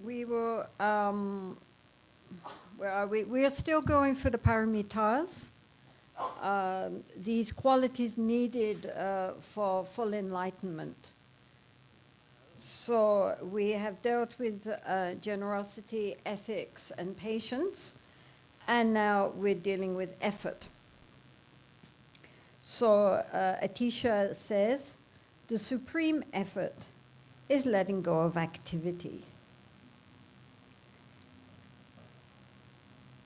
we were, where are we? We are still going for the paramitas, these qualities needed for full enlightenment. So we have dealt with generosity, ethics, and patience, and now we're dealing with effort. So Atishy says, the supreme effort is letting go of activity.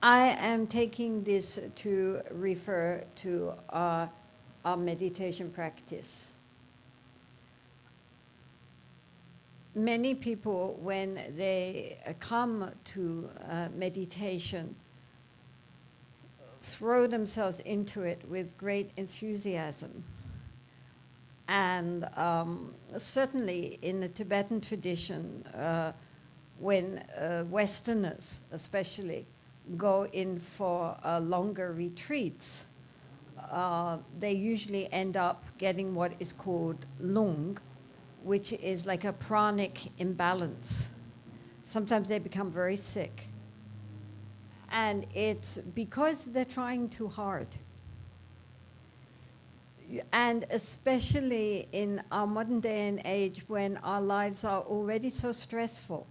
I am taking this to refer to our meditation practice. Many people, when they come to meditation, throw themselves into it with great enthusiasm. And certainly in the Tibetan tradition, when Westerners especially go in for longer retreats, they usually end up getting what is called lung, which is like a pranic imbalance. Sometimes they become very sick. And it's because they're trying too hard. And especially in our modern day and age when our lives are already so stressful,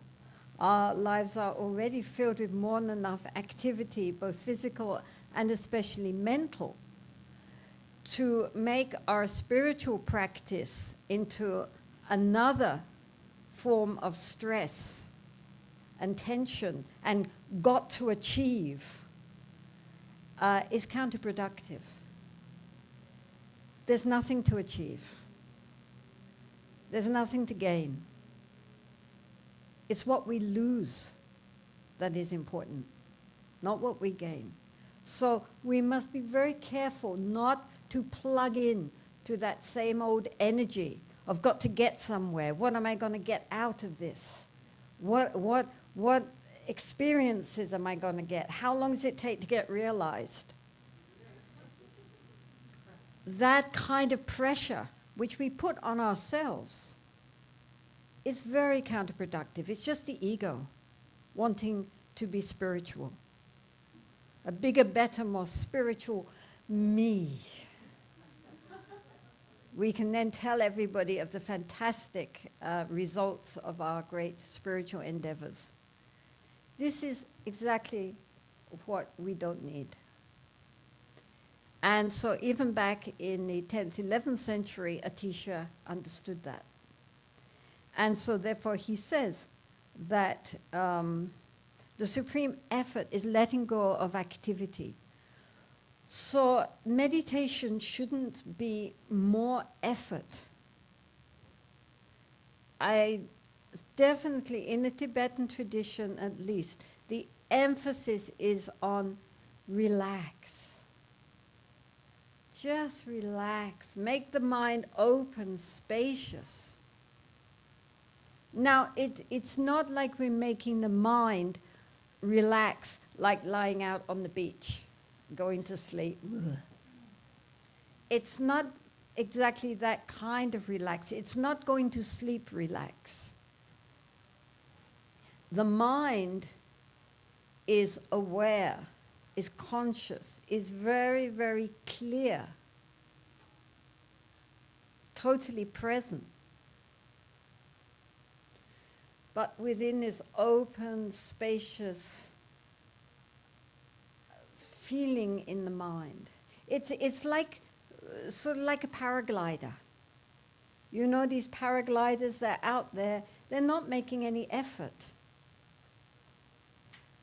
our lives are already filled with more than enough activity, both physical and especially mental, to make our spiritual practice into another form of stress and tension and got to achieve is counterproductive. There's nothing to achieve. There's nothing to gain. It's what we lose that is important, not what we gain. So we must be very careful not to plug in to that same old energy of got to get somewhere. What am I going to get out of this? What experiences am I going to get? How long does it take to get realized? That kind of pressure which we put on ourselves is very counterproductive. It's just the ego wanting to be spiritual. A bigger, better, more spiritual me. We can then tell everybody of the fantastic results of our great spiritual endeavors. This is exactly what we don't need. And so even back in the 10th, 11th century, Atishy understood that. And so therefore he says that the supreme effort is letting go of activity. So meditation shouldn't be more effort. I definitely, in the Tibetan tradition at least, the emphasis is on relax. Just relax. Make the mind open, spacious. Now, it's not like we're making the mind relax like lying out on the beach, going to sleep. It's not exactly that kind of relax. It's not going to sleep relax. The mind is aware, is conscious, is very, very clear, totally present. But within this open, spacious feeling in the mind. It's like, sort of like a paraglider. You know these paragliders, they're out there, they're not making any effort.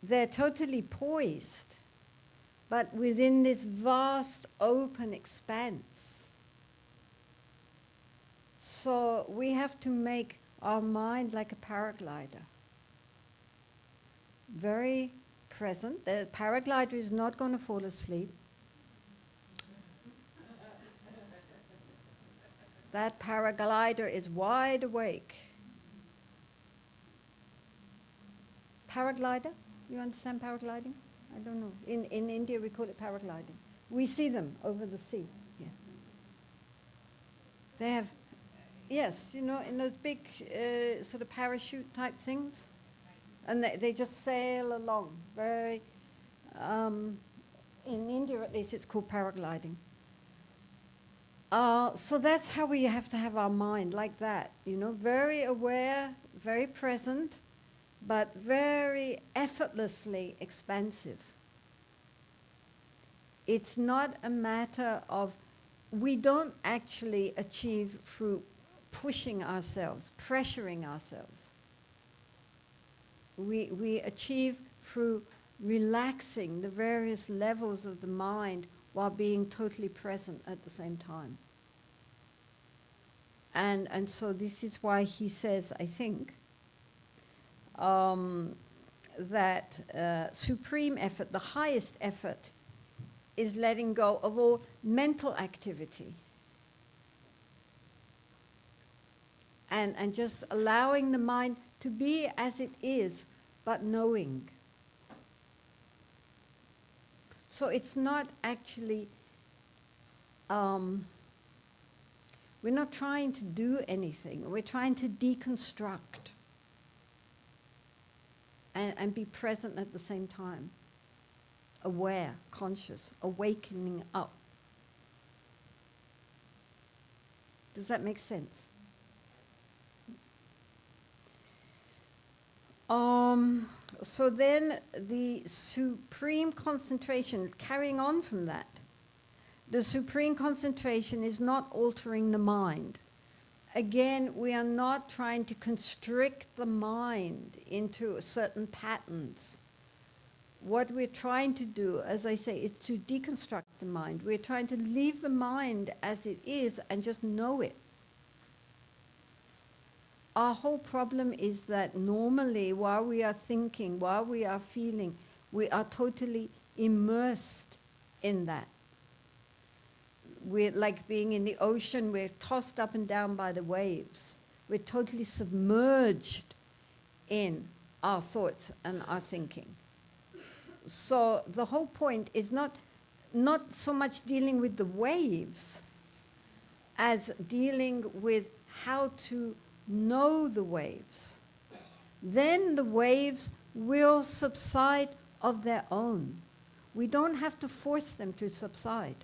They're totally poised, but within this vast open expanse. So we have to make our mind like a paraglider. Very present. The paraglider is not going to fall asleep. That paraglider is wide awake. Paraglider? You understand paragliding? I don't know. In India we call it paragliding. We see them over the sea. Yeah. They have, yes, you know, in those big sort of parachute type things. And they just sail along, very, in India at least it's called paragliding. So that's how we have to have our mind, like that, you know, very aware, very present, but very effortlessly expansive. It's not a matter of, we don't actually achieve through pushing ourselves, pressuring ourselves. We achieve through relaxing the various levels of the mind while being totally present at the same time. And so this is why he says, I think, that supreme effort, the highest effort, is letting go of all mental activity and just allowing the mind to be as it is, but knowing. So it's not actually, we're not trying to do anything. We're trying to deconstruct and be present at the same time. Aware, conscious, awakening up. Does that make sense? So then the supreme concentration, carrying on from that, the supreme concentration is not altering the mind. Again, we are not trying to constrict the mind into certain patterns. What we're trying to do, as I say, is to deconstruct the mind. We're trying to leave the mind as it is and just know it. Our whole problem is that normally, while we are thinking, while we are feeling, we are totally immersed in that. We're like being in the ocean, we're tossed up and down by the waves. We're totally submerged in our thoughts and our thinking. So the whole point is not so much dealing with the waves as dealing with how to know the waves. Then the waves will subside of their own. We don't have to force them to subside.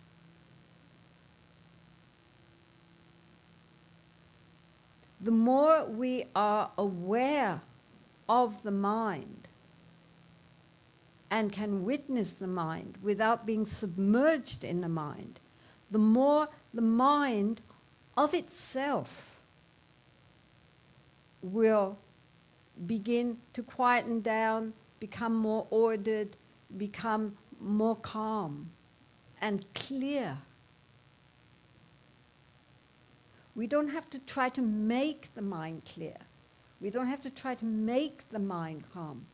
The more we are aware of the mind and can witness the mind without being submerged in the mind, the more the mind of itself will begin to quieten down, become more ordered, become more calm and clear. We don't have to try to make the mind clear. We don't have to try to make the mind calm.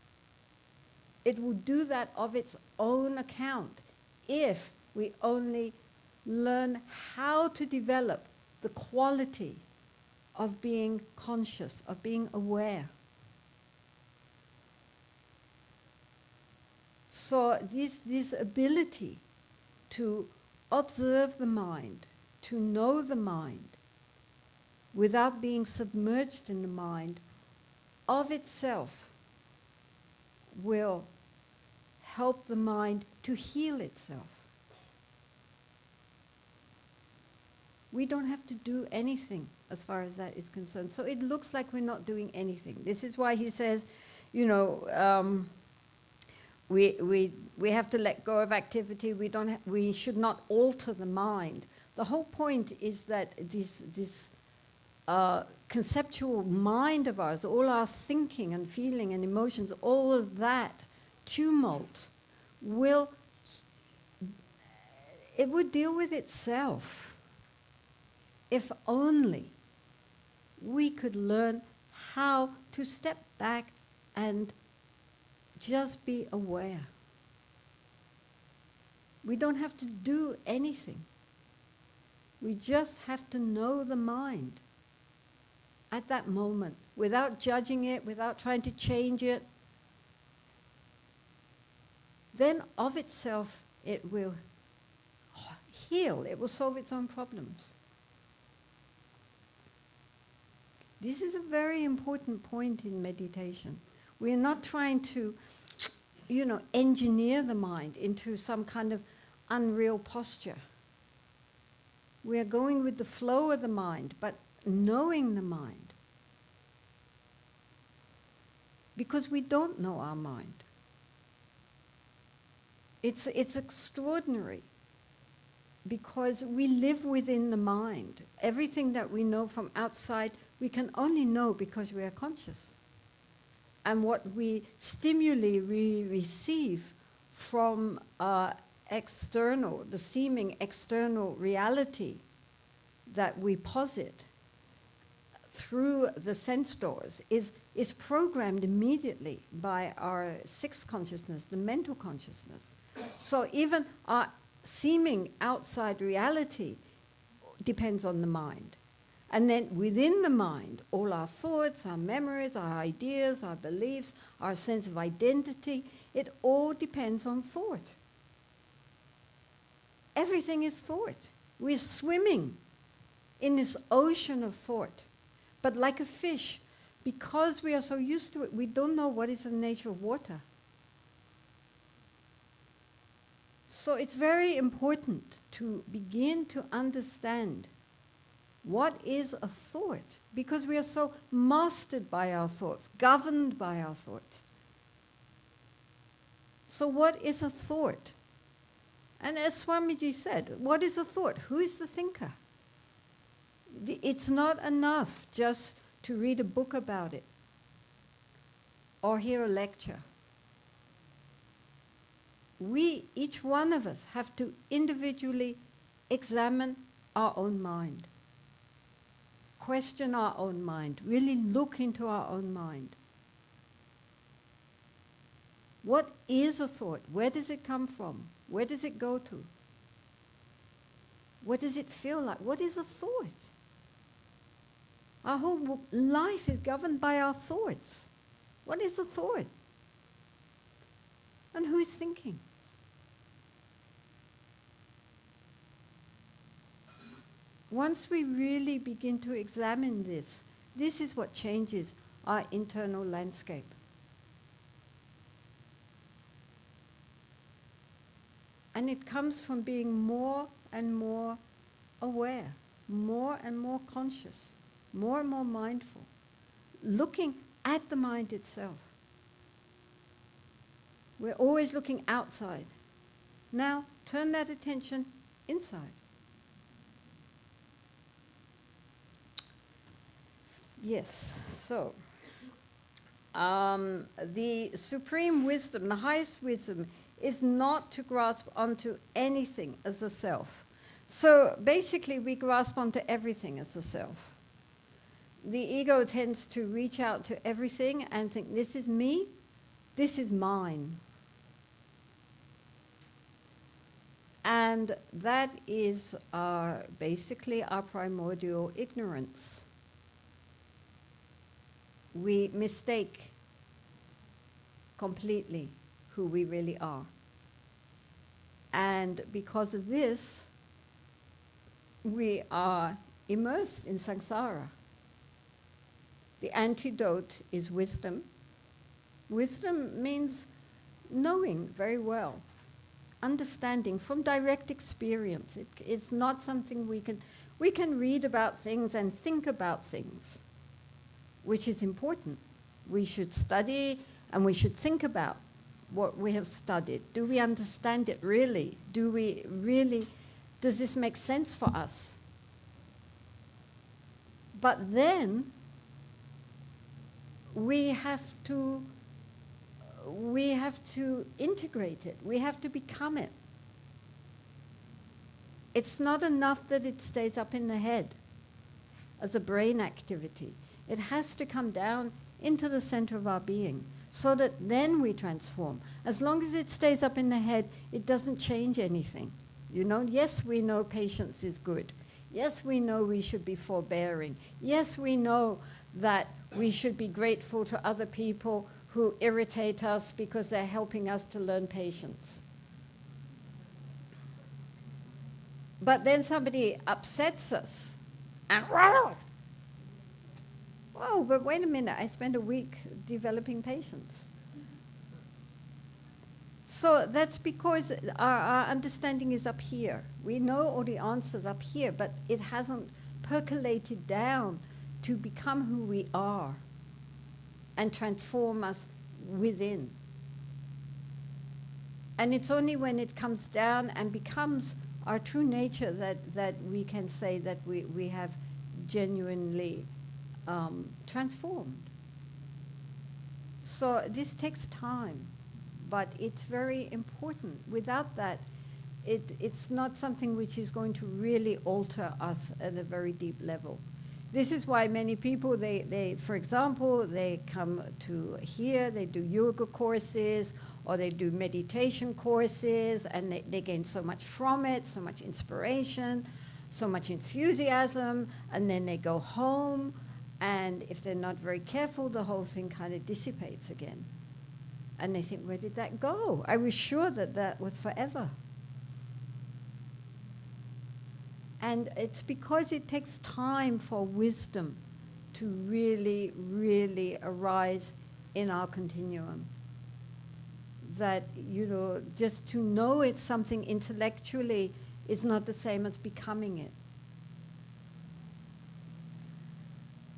It will do that of its own account if we only learn how to develop the quality of being conscious, of being aware. So this ability to observe the mind, to know the mind, without being submerged in the mind, of itself will help the mind to heal itself. We don't have to do anything as far as that is concerned. So it looks like we're not doing anything. This is why he says, you know, we have to let go of activity. We should not alter the mind. The whole point is that this conceptual mind of ours, all our thinking and feeling and emotions, all of that tumult would deal with itself if only we could learn how to step back and just be aware. We don't have to do anything. We just have to know the mind at that moment, without judging it, without trying to change it. Then of itself it will heal, it will solve its own problems. This is a very important point in meditation. We're not trying to, engineer the mind into some kind of unreal posture. We are going with the flow of the mind, but knowing the mind. Because we don't know our mind. It's extraordinary. Because we live within the mind. Everything that we know from outside, we can only know because we are conscious. And what stimuli we receive from external, the seeming external reality that we posit through the sense doors is programmed immediately by our sixth consciousness, the mental consciousness. So even our seeming outside reality depends on the mind. And then within the mind, all our thoughts, our memories, our ideas, our beliefs, our sense of identity, it all depends on thought. Everything is thought. We're swimming in this ocean of thought. But like a fish, because we are so used to it, we don't know what is the nature of water. So it's very important to begin to understand what is a thought, because we are so mastered by our thoughts, governed by our thoughts. So what is a thought? And as Swamiji said, what is a thought? Who is the thinker? It's not enough just to read a book about it or hear a lecture. We, each one of us, have to individually examine our own mind, question our own mind, really look into our own mind. What is a thought? Where does it come from? Where does it go to? What does it feel like? What is a thought? Our whole life is governed by our thoughts. What is a thought? And who is thinking? Once we really begin to examine this, this is what changes our internal landscape. And it comes from being more and more aware, more and more conscious, more and more mindful, looking at the mind itself. We're always looking outside. Now, turn that attention inside. Yes, so the supreme wisdom, the highest wisdom, is not to grasp onto anything as a self. So basically we grasp onto everything as a self. The ego tends to reach out to everything and think, this is me, this is mine. And that is basically our primordial ignorance. We mistake completely who we really are. And because of this, we are immersed in samsara. The antidote is wisdom. Wisdom means knowing very well, understanding from direct experience. It's not something we can read about things and think about things, which is important. We should study and we should think about what we have studied. Do we understand it really? Does this make sense for us? But then we have to integrate it. We have to become it. It's not enough that it stays up in the head as a brain activity. It has to come down into the center of our being so that then we transform. As long as it stays up in the head, it doesn't change anything. You know, yes, we know patience is good. Yes, we know we should be forbearing. Yes, we know that we should be grateful to other people who irritate us because they're helping us to learn patience. But then somebody upsets us and Oh, but wait a minute, I spent a week developing patience. So that's because our understanding is up here. We know all the answers up here, but it hasn't percolated down to become who we are and transform us within. And it's only when it comes down and becomes our true nature that we can say that we have genuinely transformed. So this takes time, but it's very important. Without that, it's not something which is going to really alter us at a very deep level. This is why many people, they for example, they come to here, they do yoga courses, or they do meditation courses, and they gain so much from it, so much inspiration, so much enthusiasm, and then they go home, and if they're not very careful, the whole thing kind of dissipates again. And they think, where did that go? I was sure that that was forever. And it's because it takes time for wisdom to really, really arise in our continuum. That, you know, just to know it's something intellectually is not the same as becoming it.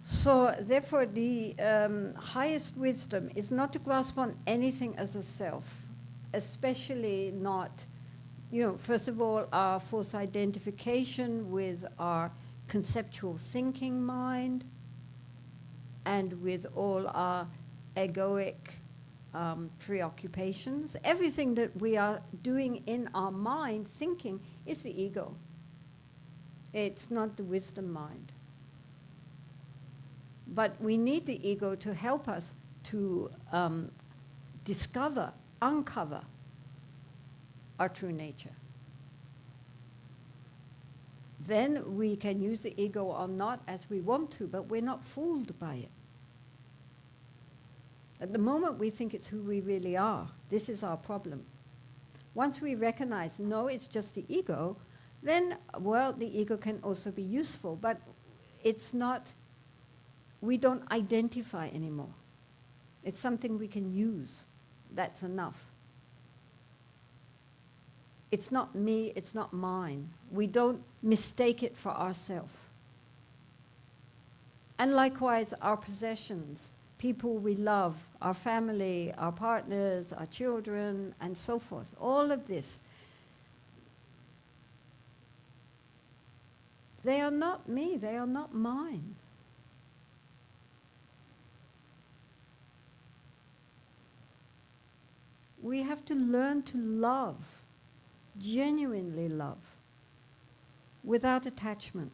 So therefore the highest wisdom is not to grasp on anything as a self, especially not, you know, first of all, our false identification with our conceptual thinking mind and with all our egoic preoccupations. Everything that we are doing in our mind, thinking, is the ego. It's not the wisdom mind. But we need the ego to help us to discover, uncover our true nature. Then we can use the ego or not as we want to, but we're not fooled by it. At the moment we think it's who we really are. This is our problem. Once we recognize, no, it's just the ego, then, well, the ego can also be useful, but it's not, we don't identify anymore. It's something we can use. That's enough. It's not me, it's not mine. We don't mistake it for ourselves. And likewise, our possessions, people we love, our family, our partners, our children, and so forth. All of this, they are not me, they are not mine. We have to learn to love, genuinely love, without attachment.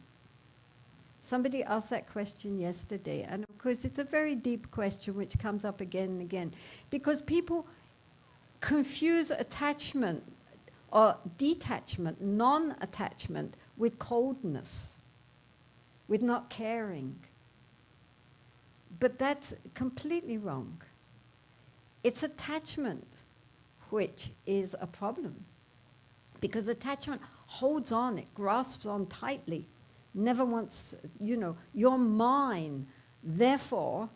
Somebody asked that question yesterday, and of course it's a very deep question which comes up again and again, because people confuse attachment or detachment, non-attachment, with coldness, with not caring. But that's completely wrong. It's attachment which is a problem, because attachment holds on, it grasps on tightly, never wants, you know, you're mine, therefore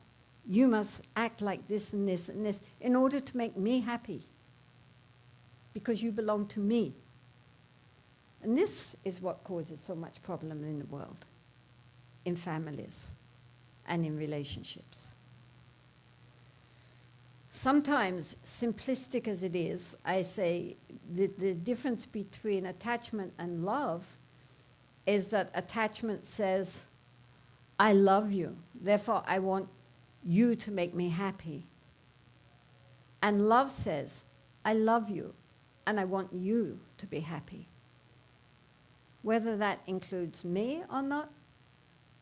you must act like this and this and this in order to make me happy, because you belong to me. And this is what causes so much problem in the world, in families and in relationships. Sometimes, simplistic as it is, I say the difference between attachment and love is that attachment says, I love you, therefore I want you to make me happy. And love says, I love you, and I want you to be happy. Whether that includes me or not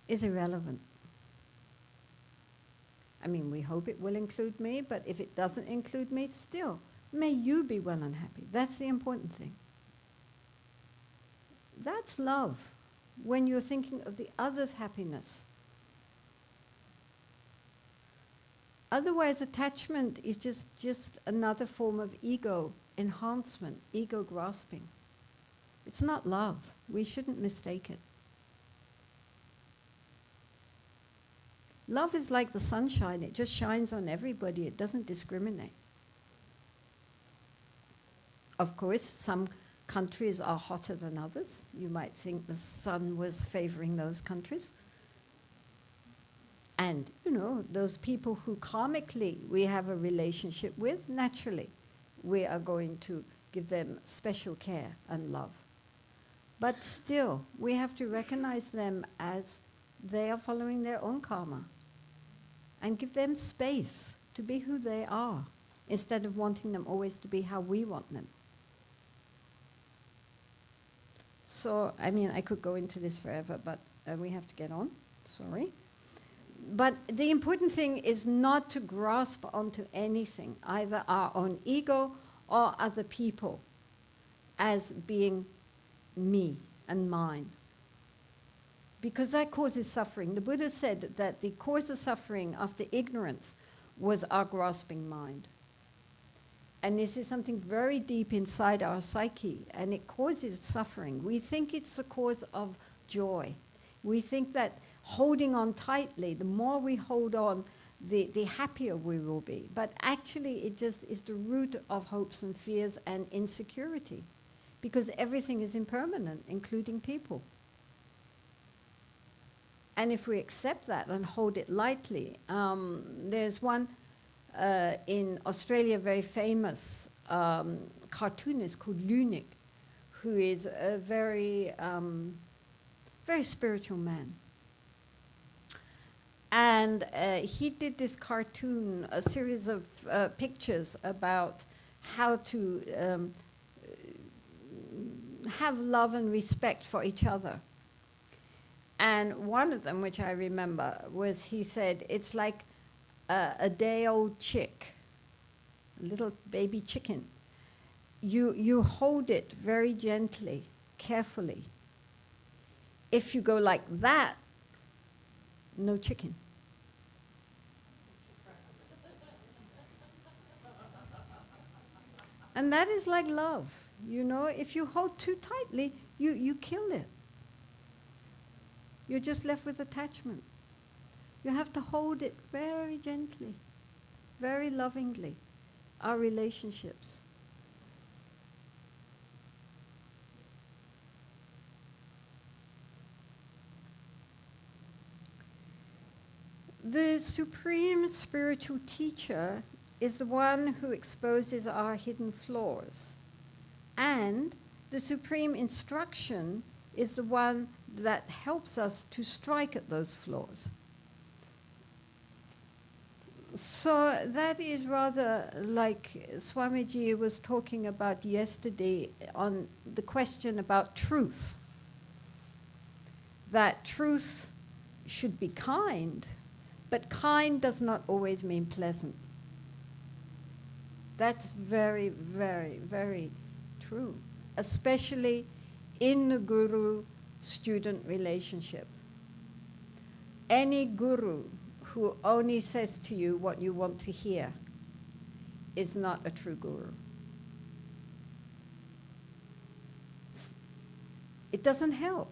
is irrelevant. I mean, we hope it will include me, but if it doesn't include me, still, may you be well and happy. That's the important thing. That's love, when you're thinking of the other's happiness. Otherwise, attachment is just another form of ego enhancement, ego grasping. It's not love. We shouldn't mistake it. Love is like the sunshine. It just shines on everybody. It doesn't discriminate. Of course, some countries are hotter than others. You might think the sun was favoring those countries. And, you know, those people who karmically we have a relationship with, naturally, we are going to give them special care and love. But still, we have to recognize them as they are following their own karma and give them space to be who they are, instead of wanting them always to be how we want them. So, I mean, I could go into this forever, but we have to get on. Sorry. But the important thing is not to grasp onto anything, either our own ego or other people, as being me and mine. Because that causes suffering. The Buddha said that the cause of suffering after ignorance was our grasping mind. And this is something very deep inside our psyche, and it causes suffering. We think it's the cause of joy. We think that holding on tightly, the more we hold on, the happier we will be. But actually, it just is the root of hopes and fears and insecurity, because everything is impermanent, including people. And if we accept that and hold it lightly, there's one in Australia, very famous cartoonist called Lunik, who is a very, very spiritual man. And he did this cartoon, a series of pictures about how to have love and respect for each other. And one of them, which I remember, was he said, it's like a day-old chick, a little baby chicken. You hold it very gently, carefully. If you go like that, no chicken. And that is like love. You know, if you hold too tightly, you kill it. You're just left with attachment. You have to hold it very gently, very lovingly, our relationships. The supreme spiritual teacher is the one who exposes our hidden flaws. And the supreme instruction is the one that helps us to strike at those flaws. So that is rather like Swamiji was talking about yesterday on the question about truth. That truth should be kind, but kind does not always mean pleasant. That's very, very, very true, especially in the guru-student relationship. Any guru who only says to you what you want to hear is not a true guru. It doesn't help.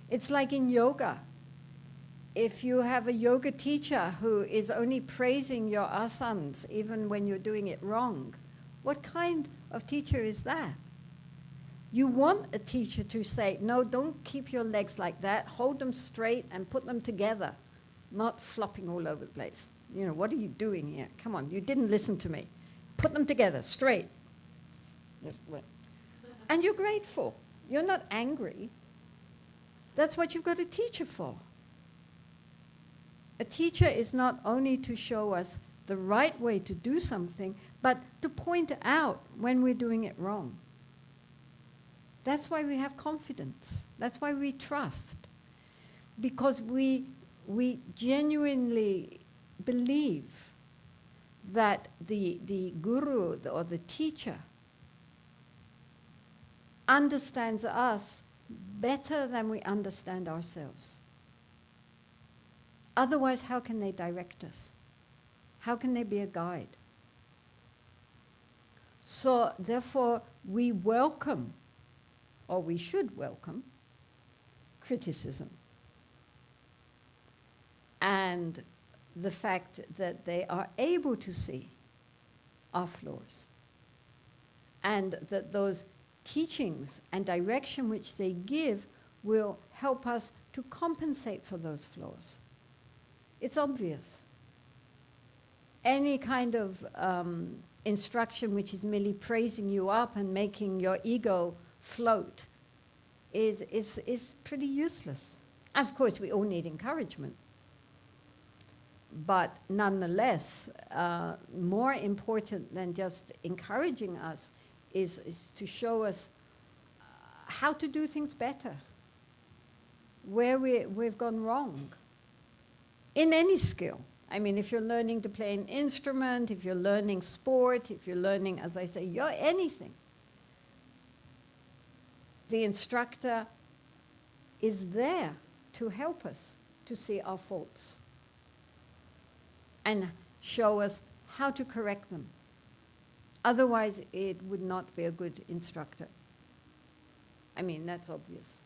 It's like in yoga. If you have a yoga teacher who is only praising your asanas even when you're doing it wrong, what kind of teacher is that? You want a teacher to say, no, don't keep your legs like that, hold them straight and put them together, not flopping all over the place. You know, what are you doing here? Come on, you didn't listen to me. Put them together, straight. And you're grateful. You're not angry. That's what you've got a teacher for. A teacher is not only to show us the right way to do something, but to point out when we're doing it wrong. That's why we have confidence. That's why we trust. Because we genuinely believe that the guru or the teacher understands us better than we understand ourselves. Otherwise, how can they direct us? How can they be a guide? So, therefore, we welcome, or we should welcome, criticism. and the fact that they are able to see our flaws, and that those teachings and direction which they give will help us to compensate for those flaws. It's obvious. Any kind of instruction which is merely praising you up and making your ego float is pretty useless. Of course, we all need encouragement. But nonetheless, more important than just encouraging us is to show us how to do things better, where we've gone wrong, in any skill. I mean, if you're learning to play an instrument, if you're learning sport, if you're learning, as I say, anything, the instructor is there to help us to see our faults and show us how to correct them. Otherwise, it would not be a good instructor. I mean, that's obvious.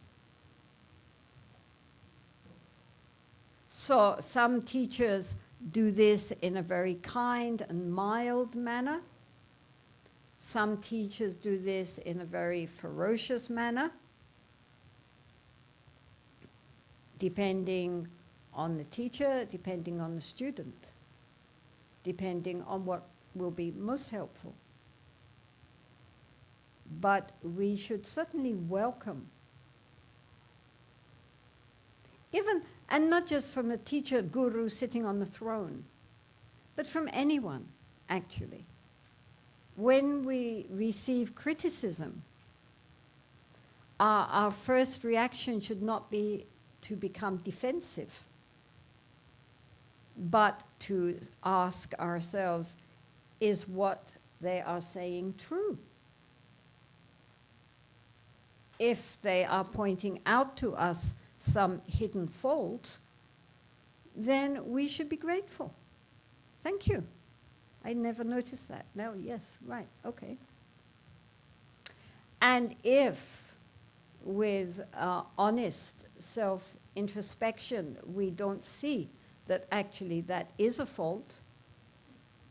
So some teachers do this in a very kind and mild manner. Some teachers do this in a very ferocious manner, depending on the teacher, depending on the student, depending on what will be most helpful. But we should certainly welcome, even, and not just from a teacher, guru sitting on the throne, but from anyone, actually. When we receive criticism, our first reaction should not be to become defensive, but to ask ourselves, is what they are saying true? If they are pointing out to us some hidden fault, then we should be grateful. Thank you. I never noticed that. No, yes, right, okay. And if, with honest self-introspection, we don't see that actually that is a fault,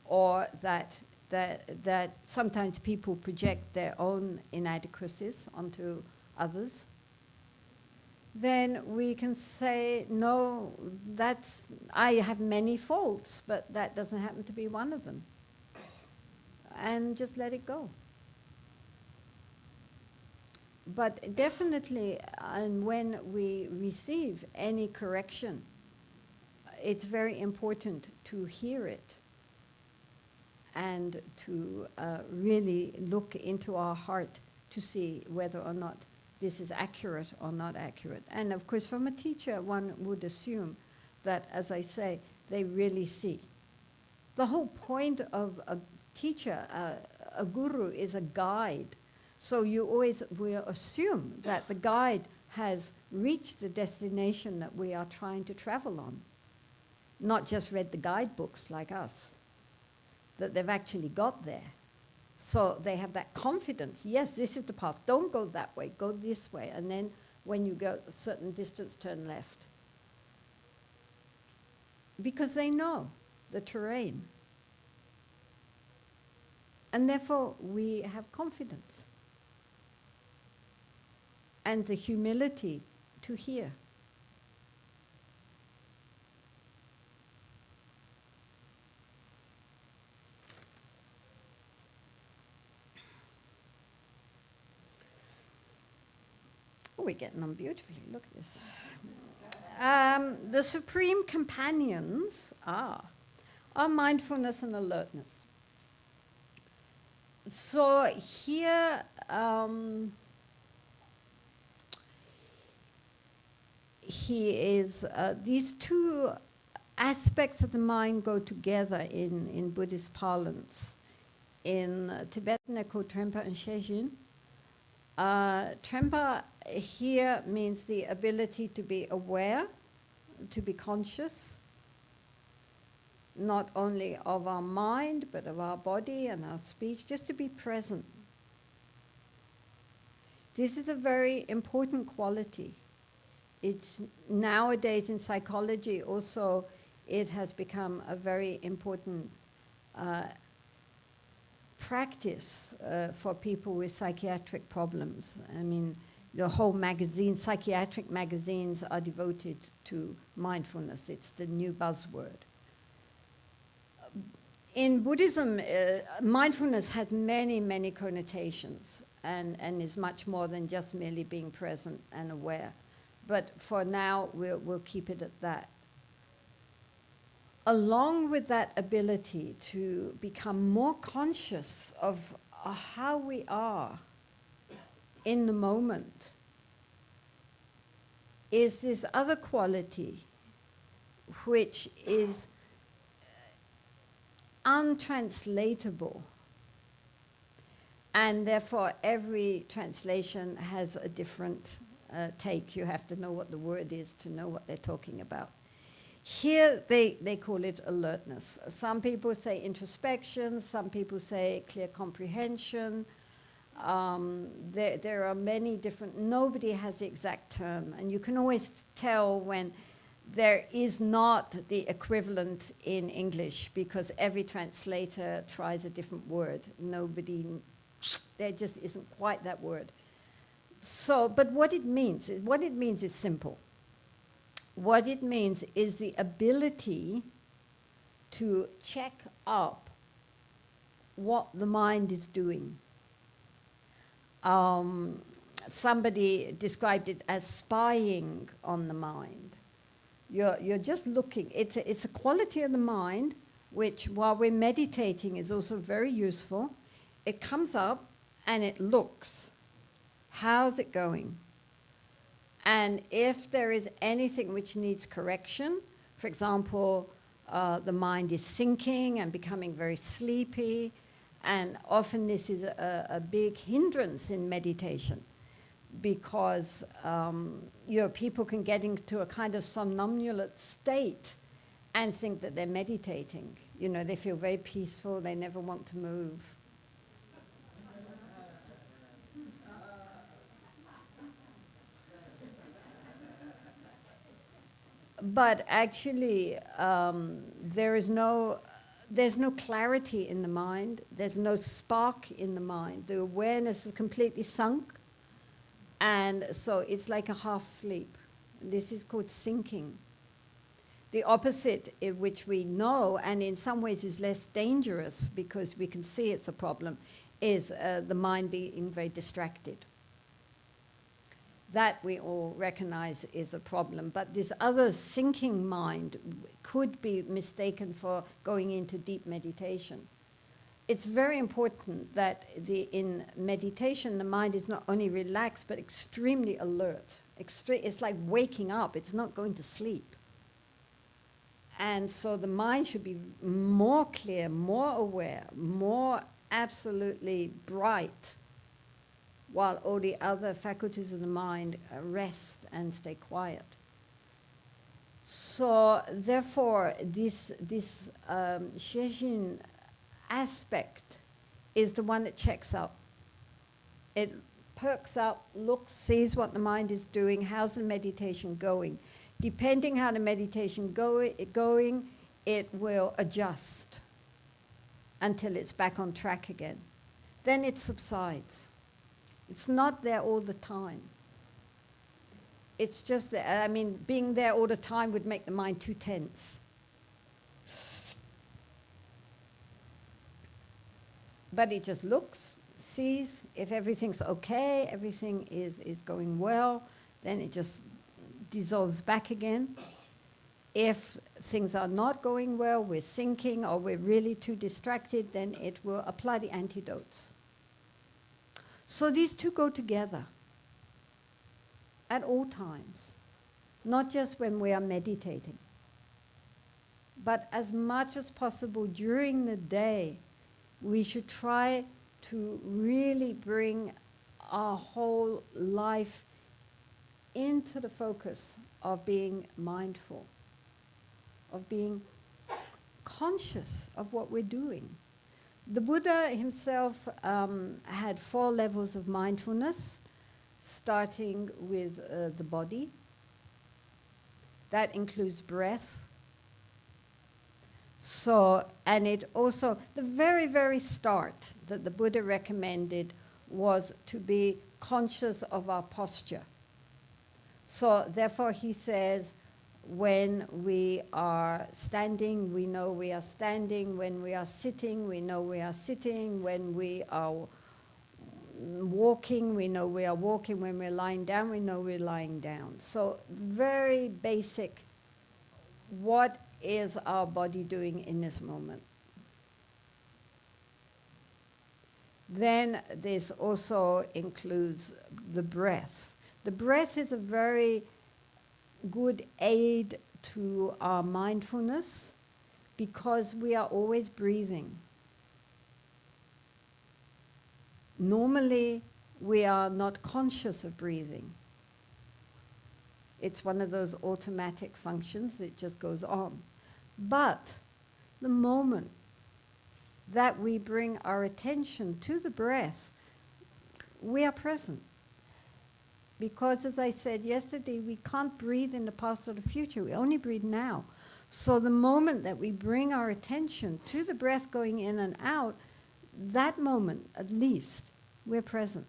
or that sometimes people project their own inadequacies onto others, then we can say, no, I have many faults, but that doesn't happen to be one of them. And just let it go. But definitely, and when we receive any correction, it's very important to hear it and to really look into our heart to see whether or not this is accurate or not accurate. And of course, from a teacher, one would assume that, as I say, they really see. The whole point of a teacher, a guru, is a guide. So you always will assume that the guide has reached the destination that we are trying to travel on, not just read the guidebooks like us, that they've actually got there. So they have that confidence, yes, this is the path, don't go that way, go this way, and then when you go a certain distance, turn left. Because they know the terrain. And therefore, we have confidence and the humility to hear. Oh, we're getting on beautifully. Look at this. The supreme companions are mindfulness and alertness. So here, he is, these two aspects of the mind go together in Buddhist parlance. In Tibetan, they're called Trempa and Shejin. Trempa here means the ability to be aware, to be conscious, not only of our mind, but of our body and our speech, just to be present. This is a very important quality. it's nowadays in psychology also, it has become a very important practice for people with psychiatric problems. I mean, the whole magazine, psychiatric magazines are devoted to mindfulness. It's the new buzzword. In Buddhism, mindfulness has many, many connotations and is much more than just merely being present and aware. But for now, we'll keep it at that. Along with that ability to become more conscious of how we are in the moment, is this other quality which is untranslatable, and therefore every translation has a different take. You have to know what the word is to know what they're talking about. Here they call it alertness. Some people say introspection, some people say clear comprehension. There are many different, nobody has the exact term, and you can always tell when there is not the equivalent in English, because every translator tries a different word. There just isn't quite that word. So, but what it means is simple. What it means is the ability to check up what the mind is doing. Somebody described it as spying on the mind. You're just looking. It's a quality of the mind which, while we're meditating, is also very useful. It comes up and it looks. How's it going? And if there is anything which needs correction, for example, the mind is sinking and becoming very sleepy, and often this is a big hindrance in meditation, because people can get into a kind of somnambulate state and think that they're meditating. You know, they feel very peaceful, they never want to move. But actually, there's no clarity in the mind. There's no spark in the mind. The awareness is completely sunk, and so it's like a half sleep. This is called sinking. The opposite, which we know, and in some ways is less dangerous because we can see it's a problem, is the mind being very distracted. That we all recognize is a problem. But this other sinking mind could be mistaken for going into deep meditation. It's very important that in meditation, the mind is not only relaxed, but extremely alert. It's like waking up. It's not going to sleep. And so the mind should be more clear, more aware, more absolutely bright, while all the other faculties of the mind rest and stay quiet. So therefore, this Sheshin aspect is the one that checks up. It perks up, looks, sees what the mind is doing, how's the meditation going. Depending how the meditation going, it will adjust until it's back on track again. Then it subsides. It's not there all the time. It's just that, I mean, being there all the time would make the mind too tense. But it just looks, sees, if everything's okay, everything is going well, then it just dissolves back again. If things are not going well, we're sinking or we're really too distracted, then it will apply the antidotes. So these two go together at all times, not just when we are meditating, but as much as possible during the day. We should try to really bring our whole life into the focus of being mindful, of being conscious of what we're doing. The Buddha himself had 4 levels of mindfulness, starting with the body. That includes breath. So, and it also, the very, very start that the Buddha recommended was to be conscious of our posture. So therefore he says, when we are standing, we know we are standing. When we are sitting, we know we are sitting. When we are walking, we know we are walking. When we're lying down, we know we're lying down. So very basic, what is our body doing in this moment? Then this also includes the breath. The breath is a very good aid to our mindfulness because we are always breathing. Normally, we are not conscious of breathing. It's one of those automatic functions, it just goes on. But the moment that we bring our attention to the breath, we are present. Because as I said yesterday, we can't breathe in the past or the future, we only breathe now. So the moment that we bring our attention to the breath going in and out, that moment at least, we're present.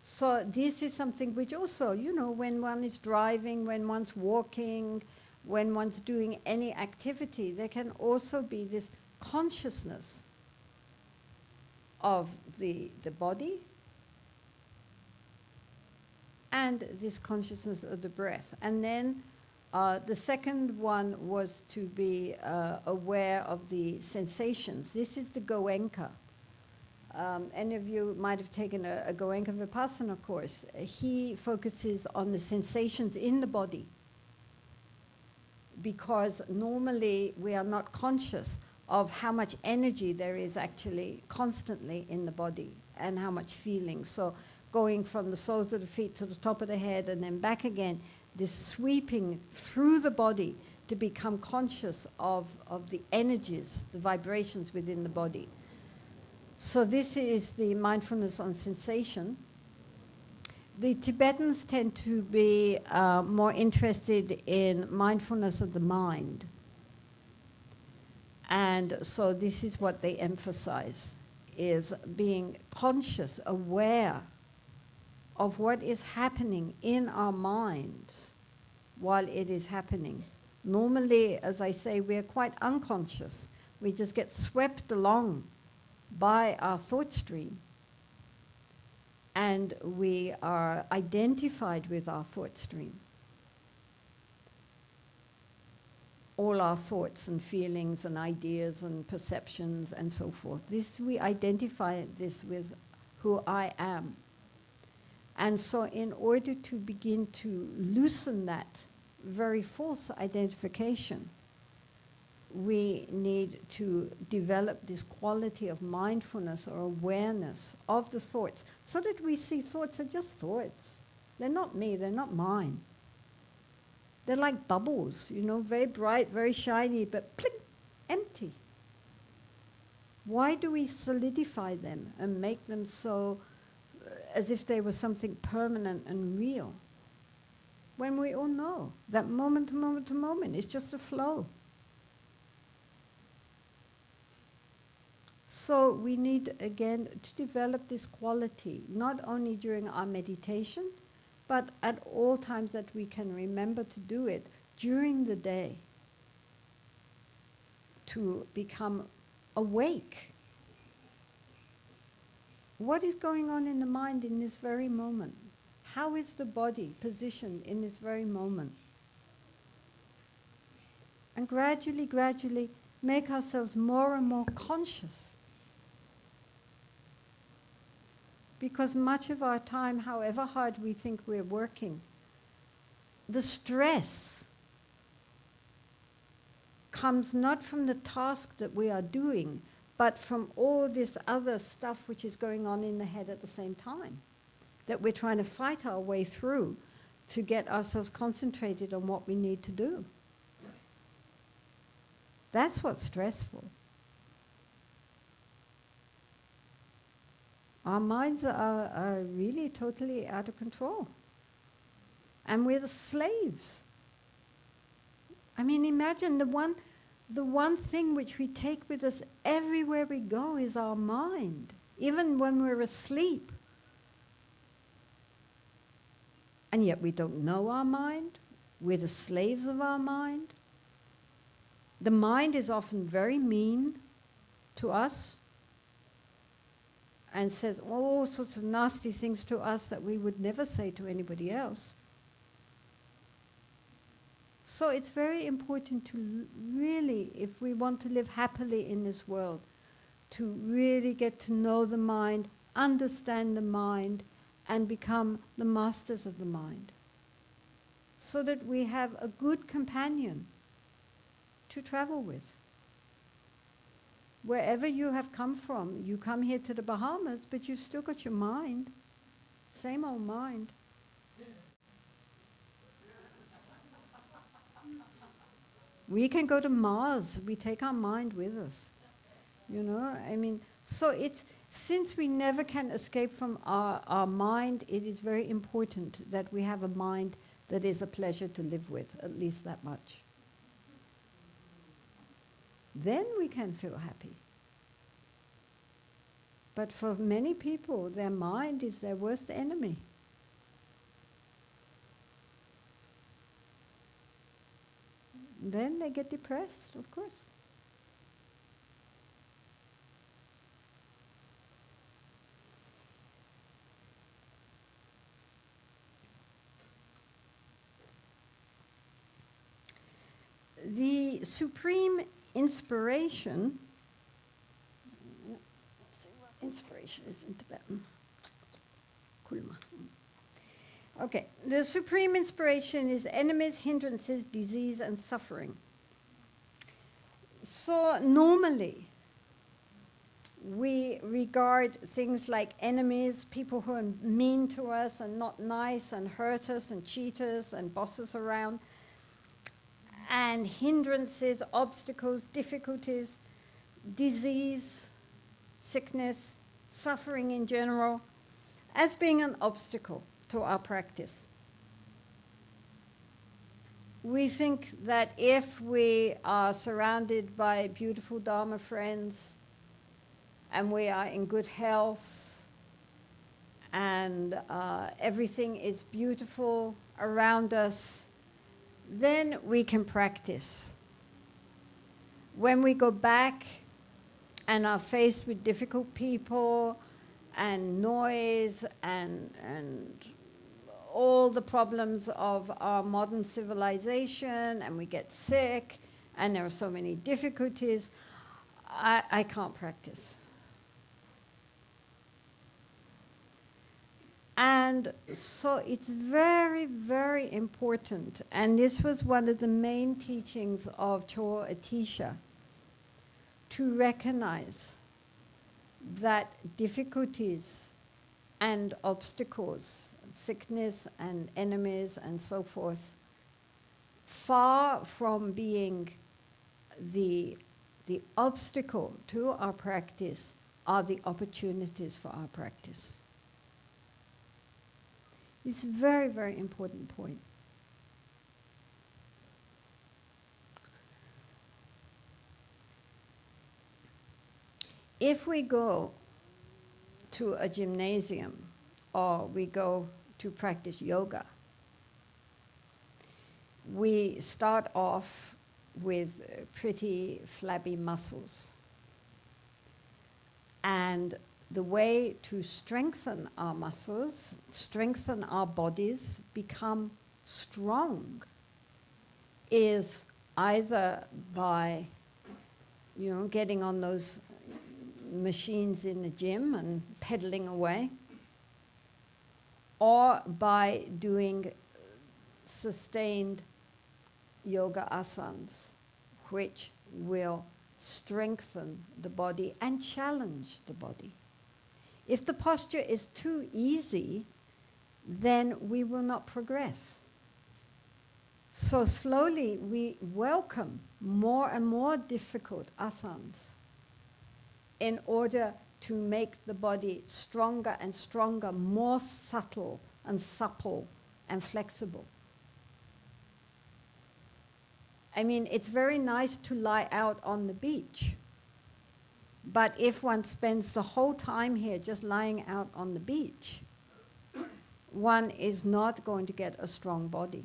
So this is something which also, you know, when one is driving, when one's walking, when one's doing any activity, there can also be this consciousness of the body and this consciousness of the breath. And then the second one was to be aware of the sensations. This is the Goenka. Any of you might have taken a Goenka Vipassana course. He focuses on the sensations in the body because normally we are not conscious of how much energy there is actually constantly in the body and how much feeling. So going from the soles of the feet to the top of the head and then back again, this sweeping through the body to become conscious of the energies, the vibrations within the body. So this is the mindfulness on sensation. The Tibetans tend to be more interested in mindfulness of the mind. And so this is what they emphasize, is being conscious, aware of what is happening in our minds while it is happening. Normally, as I say, we're quite unconscious. We just get swept along by our thought stream. And we are identified with our thought stream. All our thoughts and feelings and ideas and perceptions and so forth. This, we identify this with who I am. And so in order to begin to loosen that very false identification, we need to develop this quality of mindfulness or awareness of the thoughts so that we see thoughts are just thoughts. They're not me, they're not mine. They're like bubbles, you know, very bright, very shiny, but plink, empty. Why do we solidify them and make them so as if they were something permanent and real? When we all know that moment to moment to moment, it's just a flow. So we need, again, to develop this quality, not only during our meditation, but at all times that we can remember to do it during the day, to become awake. What is going on in the mind in this very moment? How is the body positioned in this very moment? And gradually, gradually make ourselves more and more conscious. Because much of our time, however hard we think we're working, the stress comes not from the task that we are doing, but from all this other stuff which is going on in the head at the same time, that we're trying to fight our way through to get ourselves concentrated on what we need to do. That's what's stressful. Our minds are really totally out of control. and we're the slaves. I mean, imagine the one thing which we take with us everywhere we go is our mind, even when we're asleep. And yet we don't know our mind. We're the slaves of our mind. The mind is often very mean to us and says all sorts of nasty things to us that we would never say to anybody else. So it's very important to really, if we want to live happily in this world, to really get to know the mind, understand the mind, and become the masters of the mind, so that we have a good companion to travel with. Wherever you have come from, you come here to the Bahamas, but you've still got your mind, same old mind. We can go to Mars, we take our mind with us. You know, I mean, so it's, since we never can escape from our mind, it is very important that we have a mind that is a pleasure to live with, at least that much. Then we can feel happy. But for many people, their mind is their worst enemy. Then they get depressed, of course. The supreme inspiration, let's see what inspiration is in Tibetan. Kulma. Okay, the supreme inspiration is enemies, hindrances, disease, and suffering. So normally, we regard things like enemies, people who are mean to us and not nice and hurt us and cheat us and boss us around, and hindrances, obstacles, difficulties, disease, sickness, suffering in general, as being an obstacle to our practice. We think that if we are surrounded by beautiful Dharma friends and we are in good health and everything is beautiful around us, then we can practice. When we go back and are faced with difficult people and noise and all the problems of our modern civilization, and we get sick, and there are so many difficulties, I can't practice. And so it's very, very important, and this was one of the main teachings of Cho Atishy, to recognize that difficulties and obstacles, sickness and enemies and so forth, far from being the obstacle to our practice, are the opportunities for our practice. It's a very, very important point. If we go to a gymnasium or we go to practice yoga, we start off with pretty flabby muscles. And the way to strengthen our muscles, strengthen our bodies, become strong, is either by, getting on those machines in the gym and pedaling away, or by doing sustained yoga asanas, which will strengthen the body and challenge the body. If the posture is too easy, then we will not progress. So slowly we welcome more and more difficult asanas in order to make the body stronger and stronger, more subtle and supple and flexible. I mean, it's very nice to lie out on the beach. But if one spends the whole time here just lying out on the beach, one is not going to get a strong body.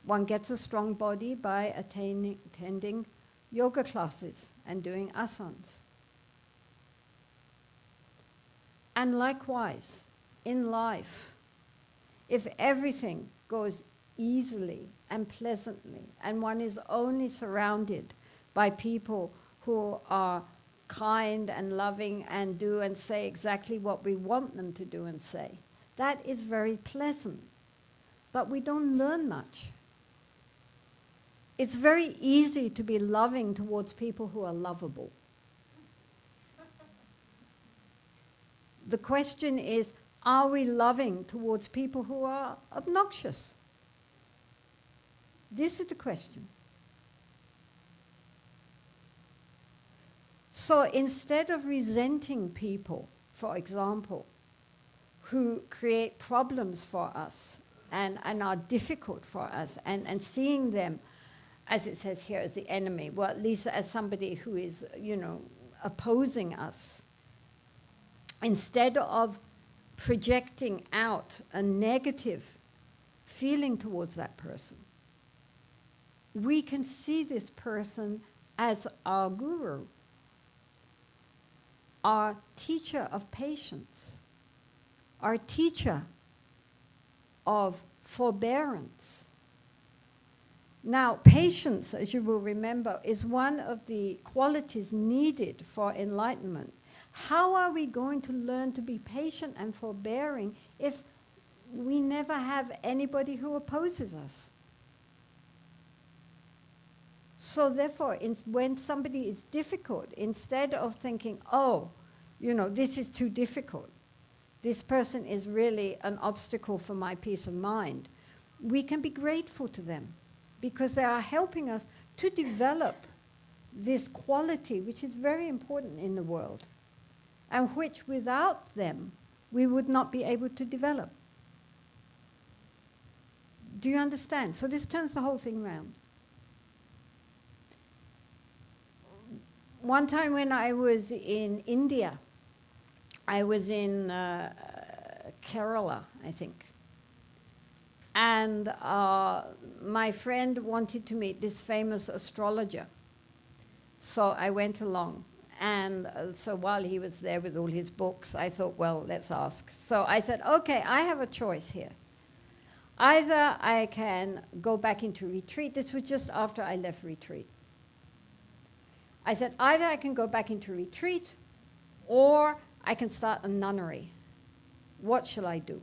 One gets a strong body by attending yoga classes and doing asanas. And likewise, in life, if everything goes easily and pleasantly, and one is only surrounded by people who are kind and loving and do and say exactly what we want them to do and say, that is very pleasant. But we don't learn much. It's very easy to be loving towards people who are lovable. The question is, are we loving towards people who are obnoxious? This is the question. So instead of resenting people, for example, who create problems for us and are difficult for us, and seeing them, as it says here, as the enemy, well, at least as somebody who is, opposing us, instead of projecting out a negative feeling towards that person, we can see this person as our guru, our teacher of patience, our teacher of forbearance. Now, patience, as you will remember, is one of the qualities needed for enlightenment. How are we going to learn to be patient and forbearing if we never have anybody who opposes us? So therefore, when somebody is difficult, instead of thinking, oh, this is too difficult, this person is really an obstacle for my peace of mind, we can be grateful to them because they are helping us to develop this quality which is very important in the world and which without them we would not be able to develop. Do you understand? So this turns the whole thing around. One time when I was in India, I was in Kerala, I think. And my friend wanted to meet this famous astrologer. So I went along. And so while he was there with all his books, I thought, well, let's ask. So I said, okay, I have a choice here. Either I can go back into retreat. This was just after I left retreat. I said, either I can go back into retreat or I can start a nunnery. What shall I do?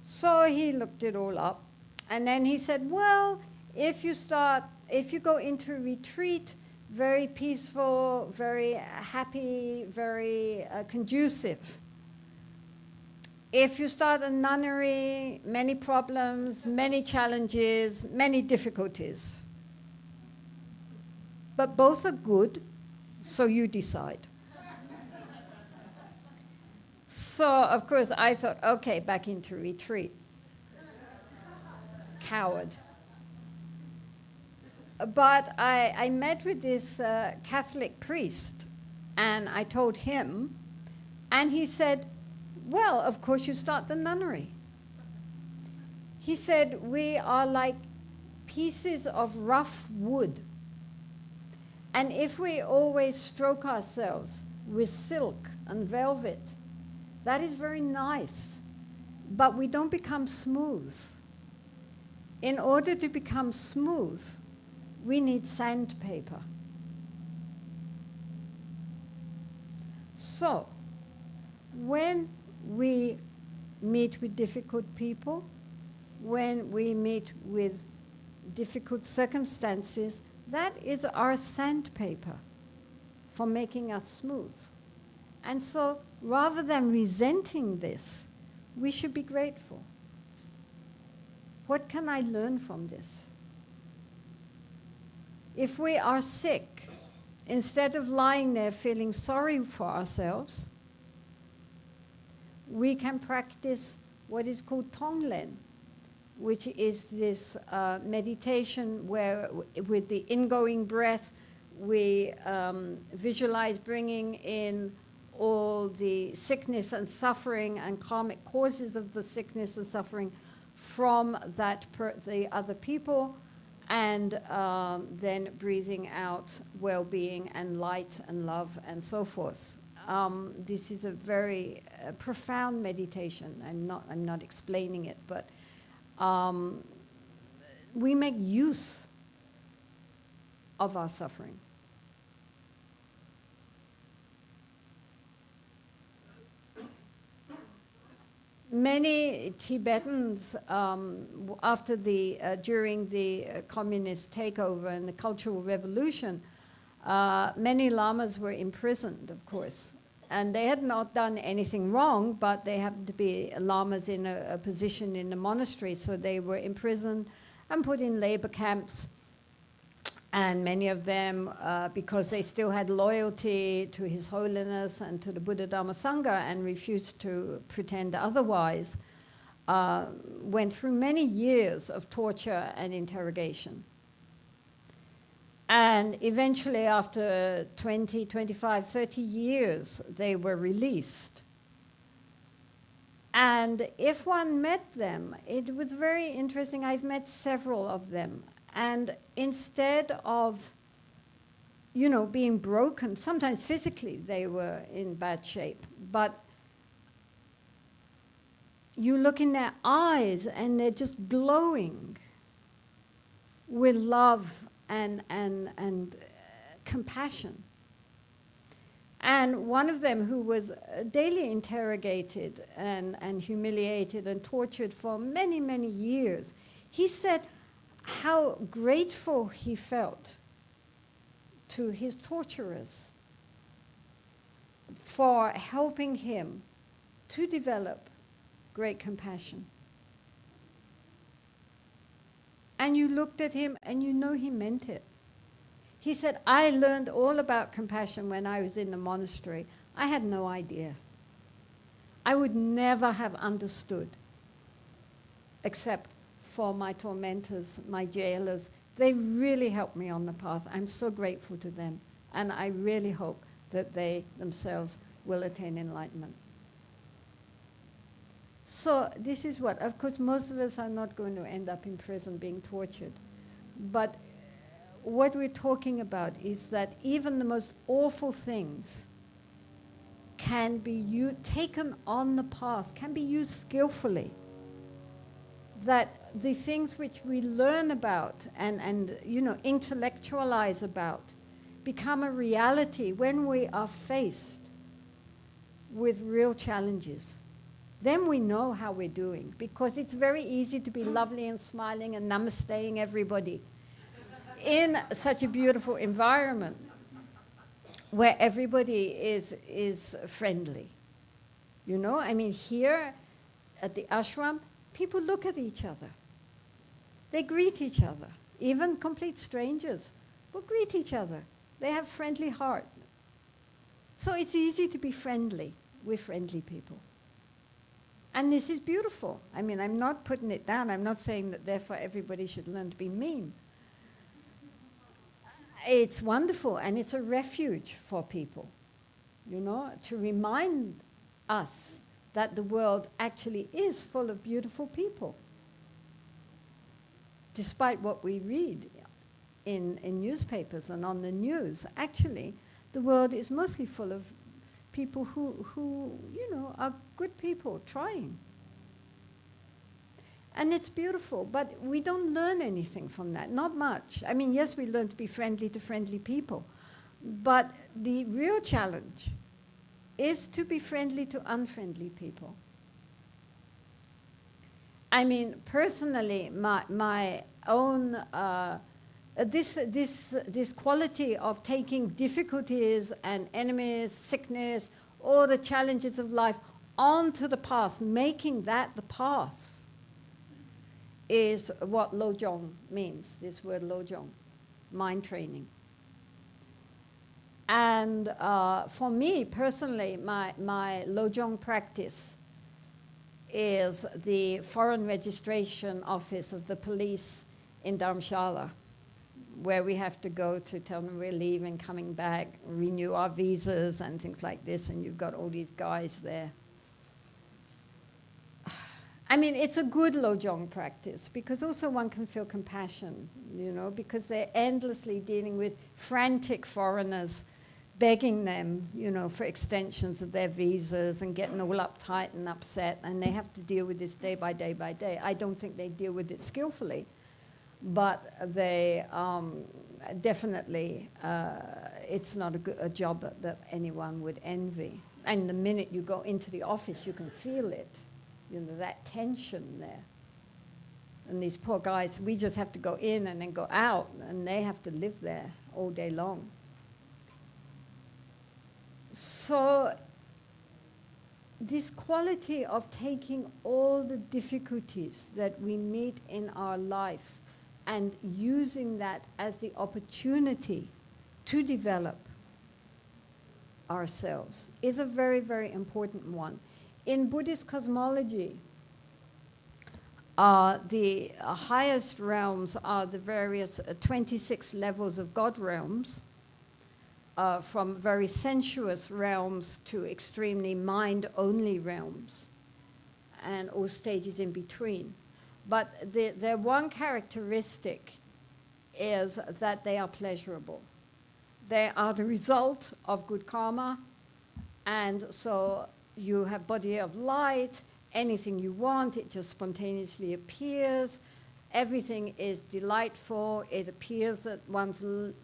So he looked it all up. And then he said, well, if you go into retreat, very peaceful, very happy, very conducive. If you start a nunnery, many problems, many challenges, many difficulties. But both are good, so you decide. So, of course, I thought, okay, back into retreat. Coward. But I met with this Catholic priest, and I told him, and he said, well, of course you start the nunnery. He said, we are like pieces of rough wood. And if we always stroke ourselves with silk and velvet, that is very nice, but we don't become smooth. In order to become smooth, we need sandpaper. So, when we meet with difficult people, when we meet with difficult circumstances, that is our sandpaper for making us smooth. And so, rather than resenting this, we should be grateful. What can I learn from this? If we are sick, instead of lying there feeling sorry for ourselves, we can practice what is called tonglen, which is this meditation where with the ingoing breath, we visualize bringing in all the sickness and suffering and karmic causes of the sickness and suffering from the other people, and then breathing out well-being and light and love and so forth. This is a very profound meditation. I'm not explaining it, but we make use of our suffering. Many Tibetans, during the communist takeover and the Cultural Revolution, many lamas were imprisoned, of course. And they had not done anything wrong, but they happened to be lamas in a position in the monastery, so they were imprisoned and put in labor camps. And many of them, because they still had loyalty to His Holiness and to the Buddha Dhamma Sangha and refused to pretend otherwise, went through many years of torture and interrogation. And eventually, after 20, 25, 30 years, they were released. And if one met them, it was very interesting. I've met several of them. And instead of, being broken, sometimes physically they were in bad shape, but you look in their eyes and they're just glowing with love and compassion. And one of them, who was daily interrogated and humiliated and tortured for many, many years, he said how grateful he felt to his torturers for helping him to develop great compassion. And you looked at him and he meant it. He said, I learned all about compassion when I was in the monastery. I had no idea. I would never have understood, except for my tormentors, my jailers. They really helped me on the path. I'm so grateful to them. And I really hope that they themselves will attain enlightenment. So this is what, of course, most of us are not going to end up in prison being tortured. But what we're talking about is that even the most awful things can be taken on the path, can be used skillfully. That the things which we learn about and intellectualize about become a reality when we are faced with real challenges. Then we know how we're doing, because it's very easy to be lovely and smiling and namasteing everybody in such a beautiful environment where everybody is friendly. Here at the ashram, people look at each other. They greet each other. Even complete strangers will greet each other. They have friendly heart. So it's easy to be friendly with friendly people. And this is beautiful. I'm not putting it down. I'm not saying that therefore everybody should learn to be mean. It's wonderful, and it's a refuge for people, to remind us that the world actually is full of beautiful people. Despite what we read in newspapers and on the news, actually, the world is mostly full of people who are good people trying. And it's beautiful, but we don't learn anything from that, not much. Yes, we learn to be friendly to friendly people, but the real challenge is to be friendly to unfriendly people. Personally, my own, this quality of taking difficulties and enemies, sickness, all the challenges of life onto the path, making that the path, is what Lojong means, this word Lojong, mind training. And for me personally, my Lojong practice is the foreign registration office of the police in Dharamshala, where we have to go to tell them we're leaving, coming back, renew our visas and things like this, and you've got all these guys there. I mean, it's a good Lojong practice, because also one can feel compassion, you know, because they're endlessly dealing with frantic foreigners, begging them, you know, for extensions of their visas and getting all uptight and upset, and they have to deal with this day by day by day. I don't think they deal with it skillfully, but they definitely, it's not a job that anyone would envy. And the minute you go into the office, you can feel it. You know, that tension there. And these poor guys, we just have to go in and then go out, and they have to live there all day long. So this quality of taking all the difficulties that we meet in our life and using that as the opportunity to develop ourselves is a very, very important one. In Buddhist cosmology, the highest realms are the various 26 levels of God realms, from very sensuous realms to extremely mind-only realms, and all stages in between. But their one characteristic is that they are pleasurable. They are the result of good karma, and so you have body of light, anything you want, it just spontaneously appears. Everything is delightful. It appears that one's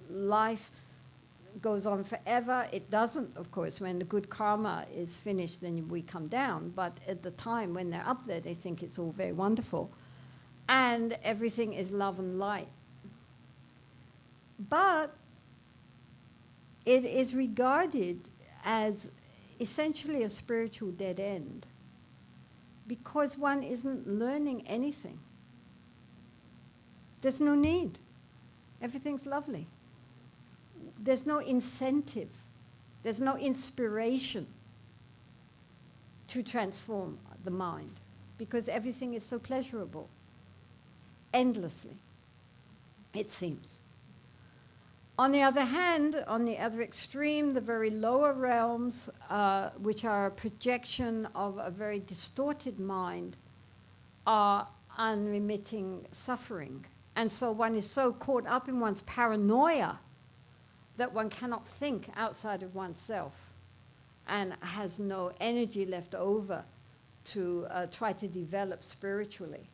life goes on forever. It doesn't, of course. When the good karma is finished, then we come down. But at the time when they're up there, they think it's all very wonderful. And everything is love and light. But it is regarded as essentially a spiritual dead end, because one isn't learning anything. There's no need. Everything's lovely. There's no incentive. There's no inspiration to transform the mind, because everything is so pleasurable, endlessly, it seems. On the other hand, on the other extreme, the very lower realms, which are a projection of a very distorted mind, are unremitting suffering. And so one is so caught up in one's paranoia that one cannot think outside of oneself and has no energy left over to try to develop spiritually.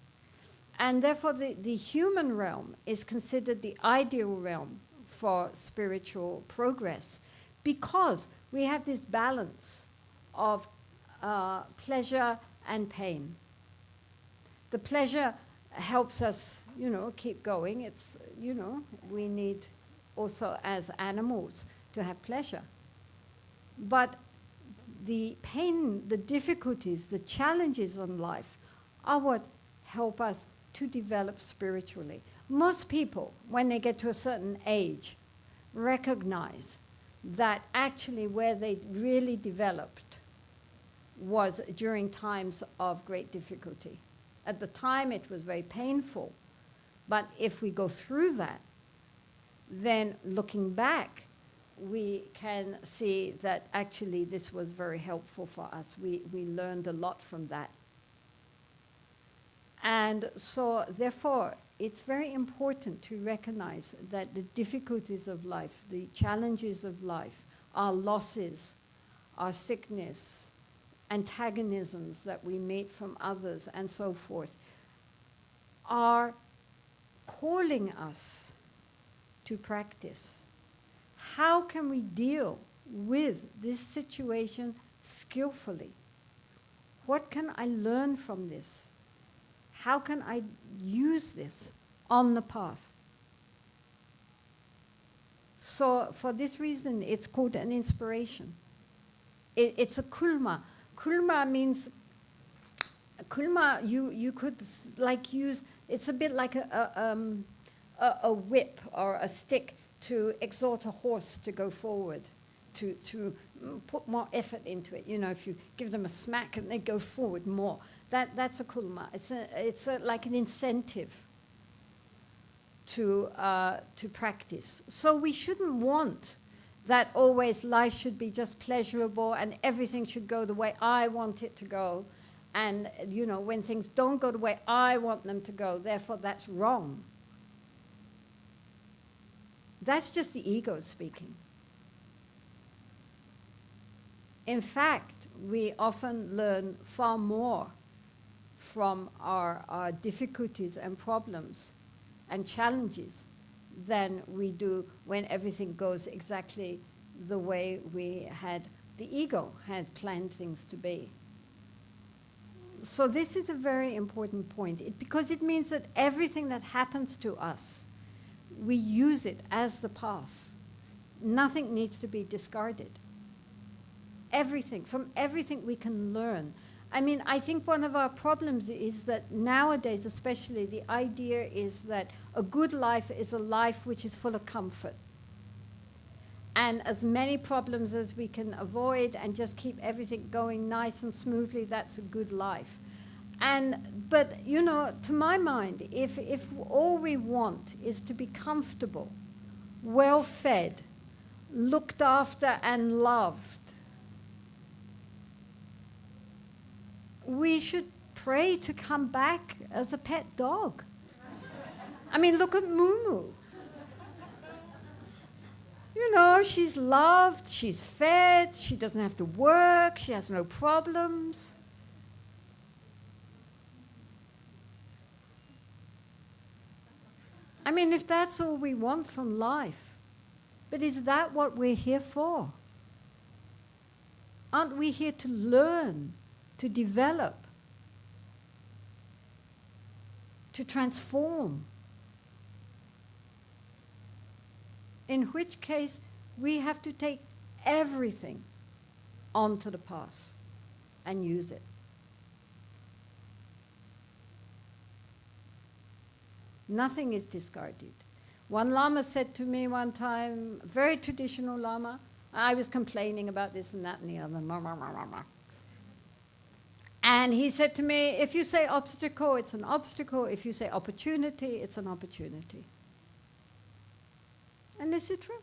And therefore, the human realm is considered the ideal realm for spiritual progress, because we have this balance of pleasure and pain. The pleasure helps us, you know, keep going. It's, you know, we need also as animals to have pleasure. But the pain, the difficulties, the challenges in life are what help us to develop spiritually. Most people, when they get to a certain age, recognize that actually where they really developed was during times of great difficulty. At the time, it was very painful. But if we go through that, then looking back, we can see that actually this was very helpful for us. We learned a lot from that. And so, therefore, it's very important to recognize that the difficulties of life, the challenges of life, our losses, our sickness, antagonisms that we meet from others, and so forth, are calling us to practice. How can we deal with this situation skillfully? What can I learn from this? How can I use this on the path? So for this reason, it's called an inspiration. It's a kulma. Kulma means, kulma you could like use, it's a bit like a whip or a stick to exhort a horse to go forward, to put more effort into it. You know, if you give them a smack and they go forward more, that's a kulma. It's like an incentive to practice. So we shouldn't want that always life should be just pleasurable and everything should go the way I want it to go. And, you know, when things don't go the way I want them to go, therefore that's wrong. That's just the ego speaking. In fact, we often learn far more from our difficulties and problems and challenges than we do when everything goes exactly the way the ego had planned things to be. So this is a very important point, because it means that everything that happens to us, we use it as the path. Nothing needs to be discarded. Everything, from everything we can learn. I mean, I think one of our problems is that nowadays, especially, the idea is that a good life is a life which is full of comfort. And as many problems as we can avoid and just keep everything going nice and smoothly, that's a good life. But, you know, to my mind, if all we want is to be comfortable, well-fed, looked after and loved, we should pray to come back as a pet dog. I mean, look at Mumu. You know, she's loved, she's fed, she doesn't have to work, she has no problems. I mean, if that's all we want from life, but is that what we're here for? Aren't we here to learn, to develop, to transform? In which case, we have to take everything onto the path and use it. Nothing is discarded. One Lama said to me one time, very traditional Lama, I was complaining about this and that and the other, and he said to me, if you say obstacle, it's an obstacle. If you say opportunity, it's an opportunity. And this is true.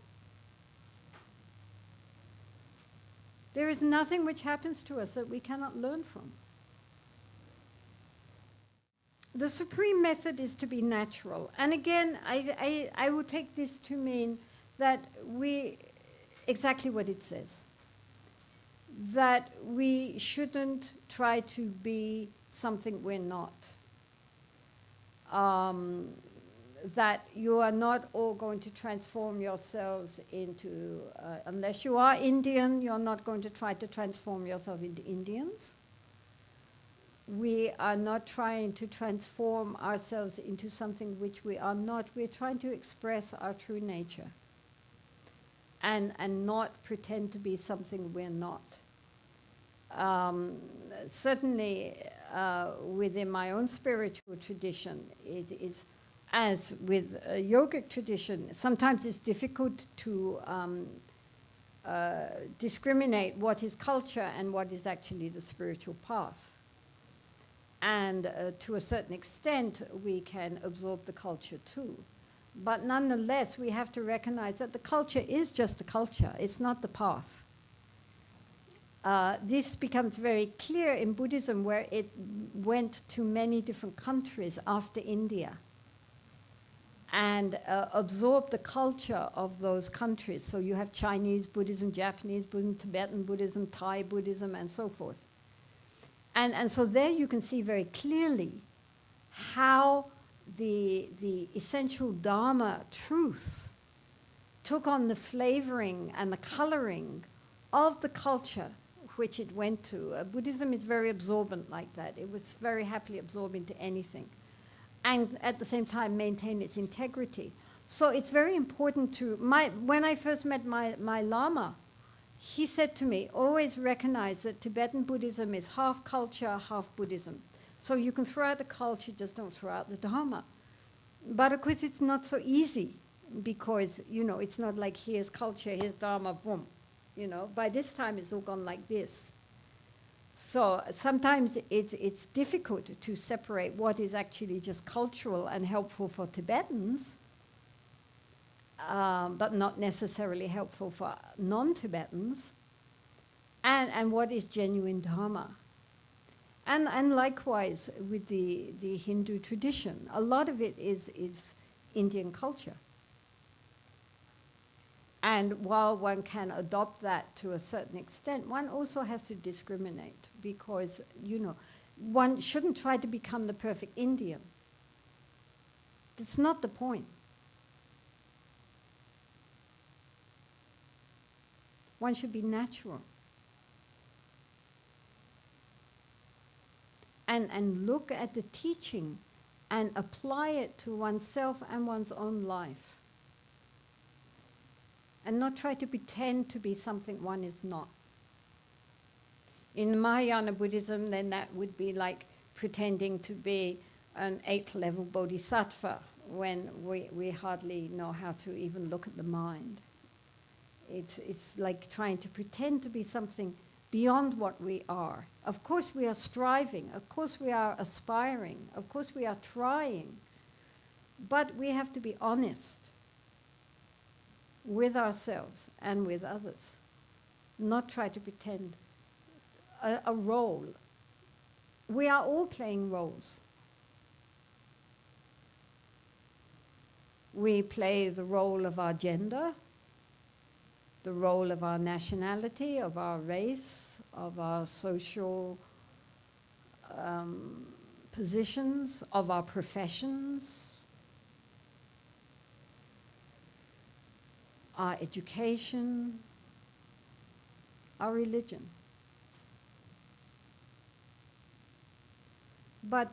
There is nothing which happens to us that we cannot learn from. The supreme method is to be natural. And again, I would take this to mean that exactly what it says, that we shouldn't try to be something we're not. That you are not all going to transform yourselves into, unless you are Indian, you're not going to try to transform yourself into Indians. We are not trying to transform ourselves into something which we are not. We're trying to express our true nature and not pretend to be something we're not. Certainly, within my own spiritual tradition, it is, as with a yogic tradition, sometimes it's difficult to discriminate what is culture and what is actually the spiritual path. And to a certain extent, we can absorb the culture too. But nonetheless, we have to recognize that the culture is just a culture. It's not the path. This becomes very clear in Buddhism, where it went to many different countries after India and absorbed the culture of those countries. So you have Chinese Buddhism, Japanese Buddhism, Tibetan Buddhism, Thai Buddhism, and so forth. And so there you can see very clearly how the essential Dharma truth took on the flavoring and the coloring of the culture which it went to. Buddhism is very absorbent like that. It was very happily absorbed into anything, and at the same time maintain its integrity. So it's very important to, when I first met my Lama, he said to me, always recognize that Tibetan Buddhism is half culture, half Buddhism. So you can throw out the culture, just don't throw out the Dharma. But of course it's not so easy, because, you know, it's not like here's culture, here's Dharma, boom. You know, by this time it's all gone like this. So sometimes it's difficult to separate what is actually just cultural and helpful for Tibetans, but not necessarily helpful for non-Tibetans, and what is genuine Dharma. And likewise with the Hindu tradition, a lot of it is Indian culture. And while one can adopt that to a certain extent, one also has to discriminate because, you know, one shouldn't try to become the perfect Indian. That's not the point. One should be natural. And look at the teaching and apply it to oneself and one's own life. And not try to pretend to be something one is not. In Mahayana Buddhism, then that would be like pretending to be an 8th level bodhisattva when we hardly know how to even look at the mind. It's like trying to pretend to be something beyond what we are. Of course we are striving, of course we are aspiring, of course we are trying, but we have to be honest with ourselves and with others, not try to pretend a role. We are all playing roles. We play the role of our gender, the role of our nationality, of our race, of our social positions, of our professions, our education, our religion. But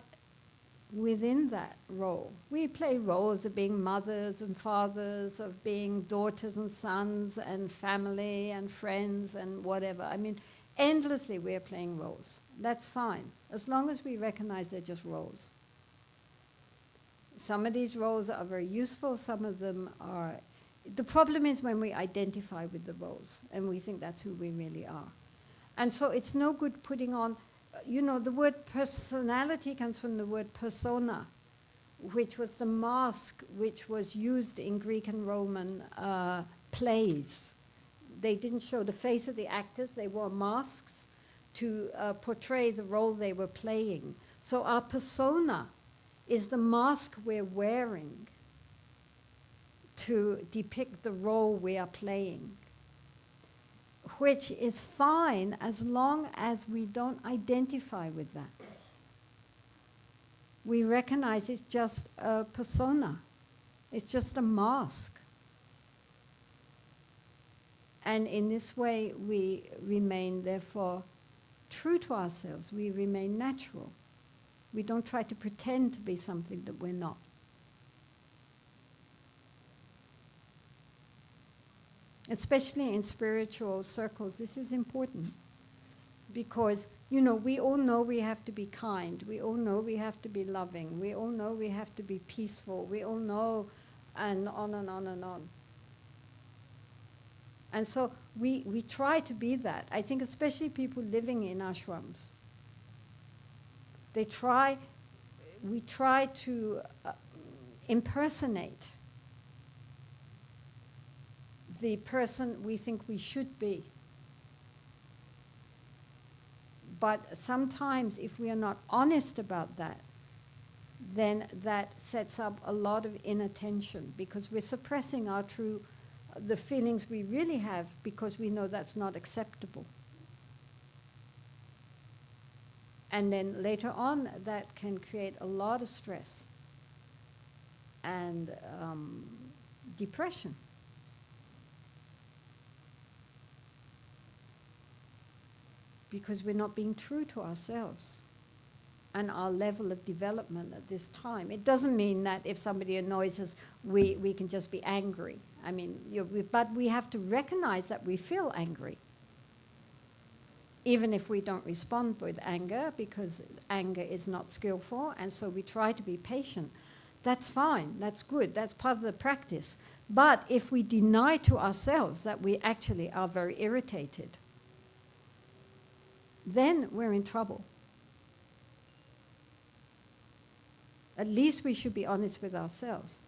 within that role, we play roles of being mothers and fathers, of being daughters and sons and family and friends and whatever. I mean, endlessly we're playing roles. That's fine, as long as we recognize they're just roles. Some of these roles are very useful, some of them are. The problem is when we identify with the roles and we think that's who we really are. And so it's no good putting on, you know, the word personality comes from the word persona, which was the mask which was used in Greek and Roman plays. They didn't show the face of the actors, they wore masks to portray the role they were playing. So our persona is the mask we're wearing to depict the role we are playing, which is fine as long as we don't identify with that. We recognize it's just a persona. It's just a mask. And in this way, we remain, therefore, true to ourselves. We remain natural. We don't try to pretend to be something that we're not. Especially in spiritual circles, this is important. Because, you know, we all know we have to be kind. We all know we have to be loving. We all know we have to be peaceful. We all know, and on and on and on. And so we try to be that. I think especially people living in ashrams. We try to impersonate the person we think we should be. But sometimes if we are not honest about that, then that sets up a lot of inattention because we're suppressing our the feelings we really have because we know that's not acceptable. And then later on, that can create a lot of stress and depression. Because we're not being true to ourselves and our level of development at this time. It doesn't mean that if somebody annoys us, we can just be angry. I mean, but we have to recognize that we feel angry. Even if we don't respond with anger, because anger is not skillful, and so we try to be patient. That's fine, that's good, that's part of the practice. But if we deny to ourselves that we actually are very irritated, then we're in trouble. At least we should be honest with ourselves.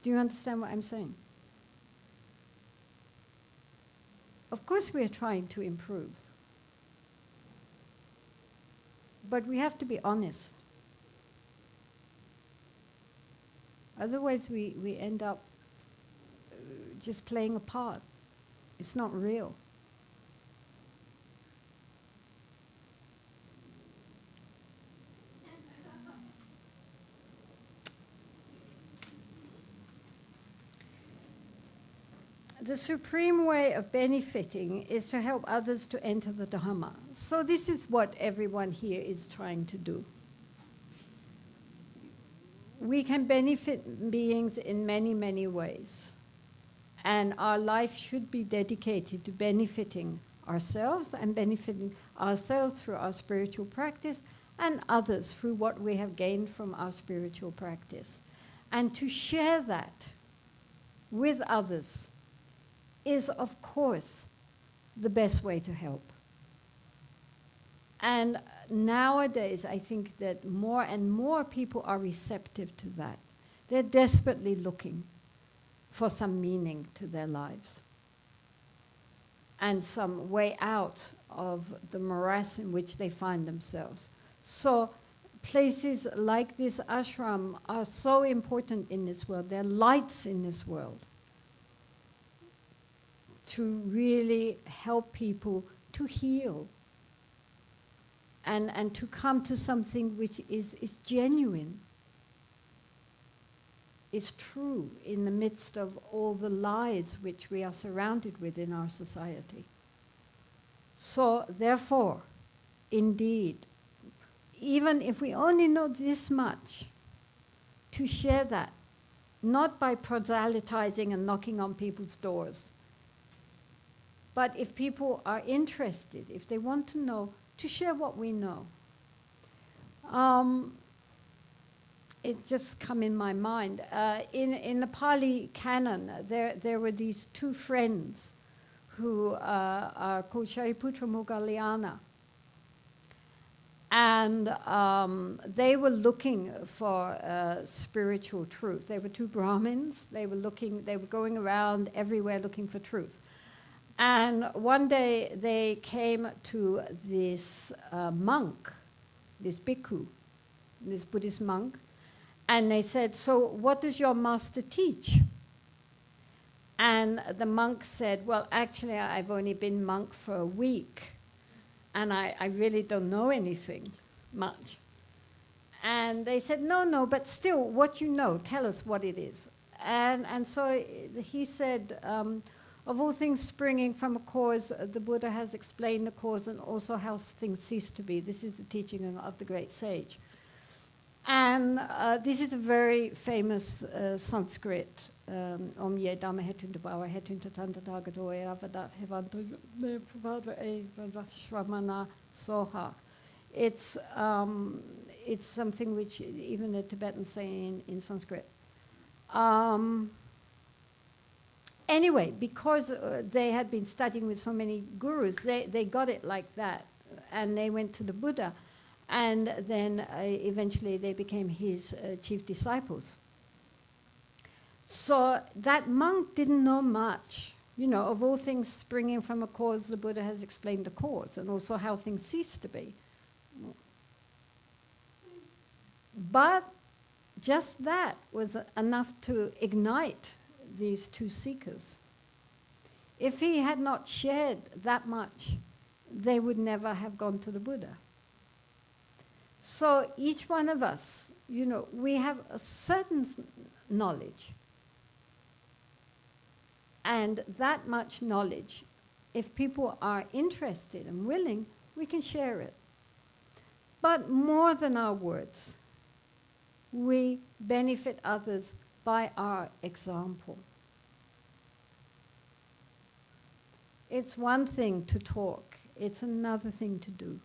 Do you understand what I'm saying? Of course we are trying to improve. But we have to be honest. Otherwise we end up just playing a part. It's not real. The supreme way of benefiting is to help others to enter the Dhamma. So this is what everyone here is trying to do. We can benefit beings in many, many ways. And our life should be dedicated to benefiting ourselves and benefiting ourselves through our spiritual practice and others through what we have gained from our spiritual practice. And to share that with others is, of course, the best way to help. And nowadays, I think that more and more people are receptive to that. They're desperately looking for some meaning to their lives and some way out of the morass in which they find themselves. So places like this ashram are so important in this world. They're lights in this world to really help people to heal and to come to something which is genuine, is true in the midst of all the lies which we are surrounded with in our society. So therefore, indeed, even if we only know this much, to share that, not by proselytizing and knocking on people's doors, but if people are interested, if they want to know, to share what we know. It just come in my mind. In the Pali canon, there were these two friends who are called Śāriputry and Maudgalyayany. And they were looking for spiritual truth. They were two Brahmins. They were going around everywhere looking for truth. And one day they came to this monk, this bhikkhu, this Buddhist monk, and they said, "So what does your master teach?" And the monk said, "Well, actually, I've only been monk for a week, and I really don't know anything much." And they said, no, but still, what you know, tell us what it is. And so he said, of all things springing from a cause, the Buddha has explained the cause and also how things cease to be. This is the teaching of the great sage. And this is a very famous Sanskrit, Om ye dhamma hetun tabawa hetun tatanta tagadoya avadat hevanto pravadva evashramana soha. It's something which even the Tibetans say in Sanskrit. Anyway, because they had been studying with so many gurus, they got it like that. And they went to the Buddha. And then eventually they became his chief disciples. So that monk didn't know much. You know, of all things springing from a cause, the Buddha has explained the cause and also how things cease to be. But just that was enough to ignite these two seekers. If he had not shared that much, they would never have gone to the Buddha. So each one of us, you know, we have a certain knowledge. And that much knowledge, if people are interested and willing, we can share it. But more than our words, we benefit others by our example. It's one thing to talk, it's another thing to do.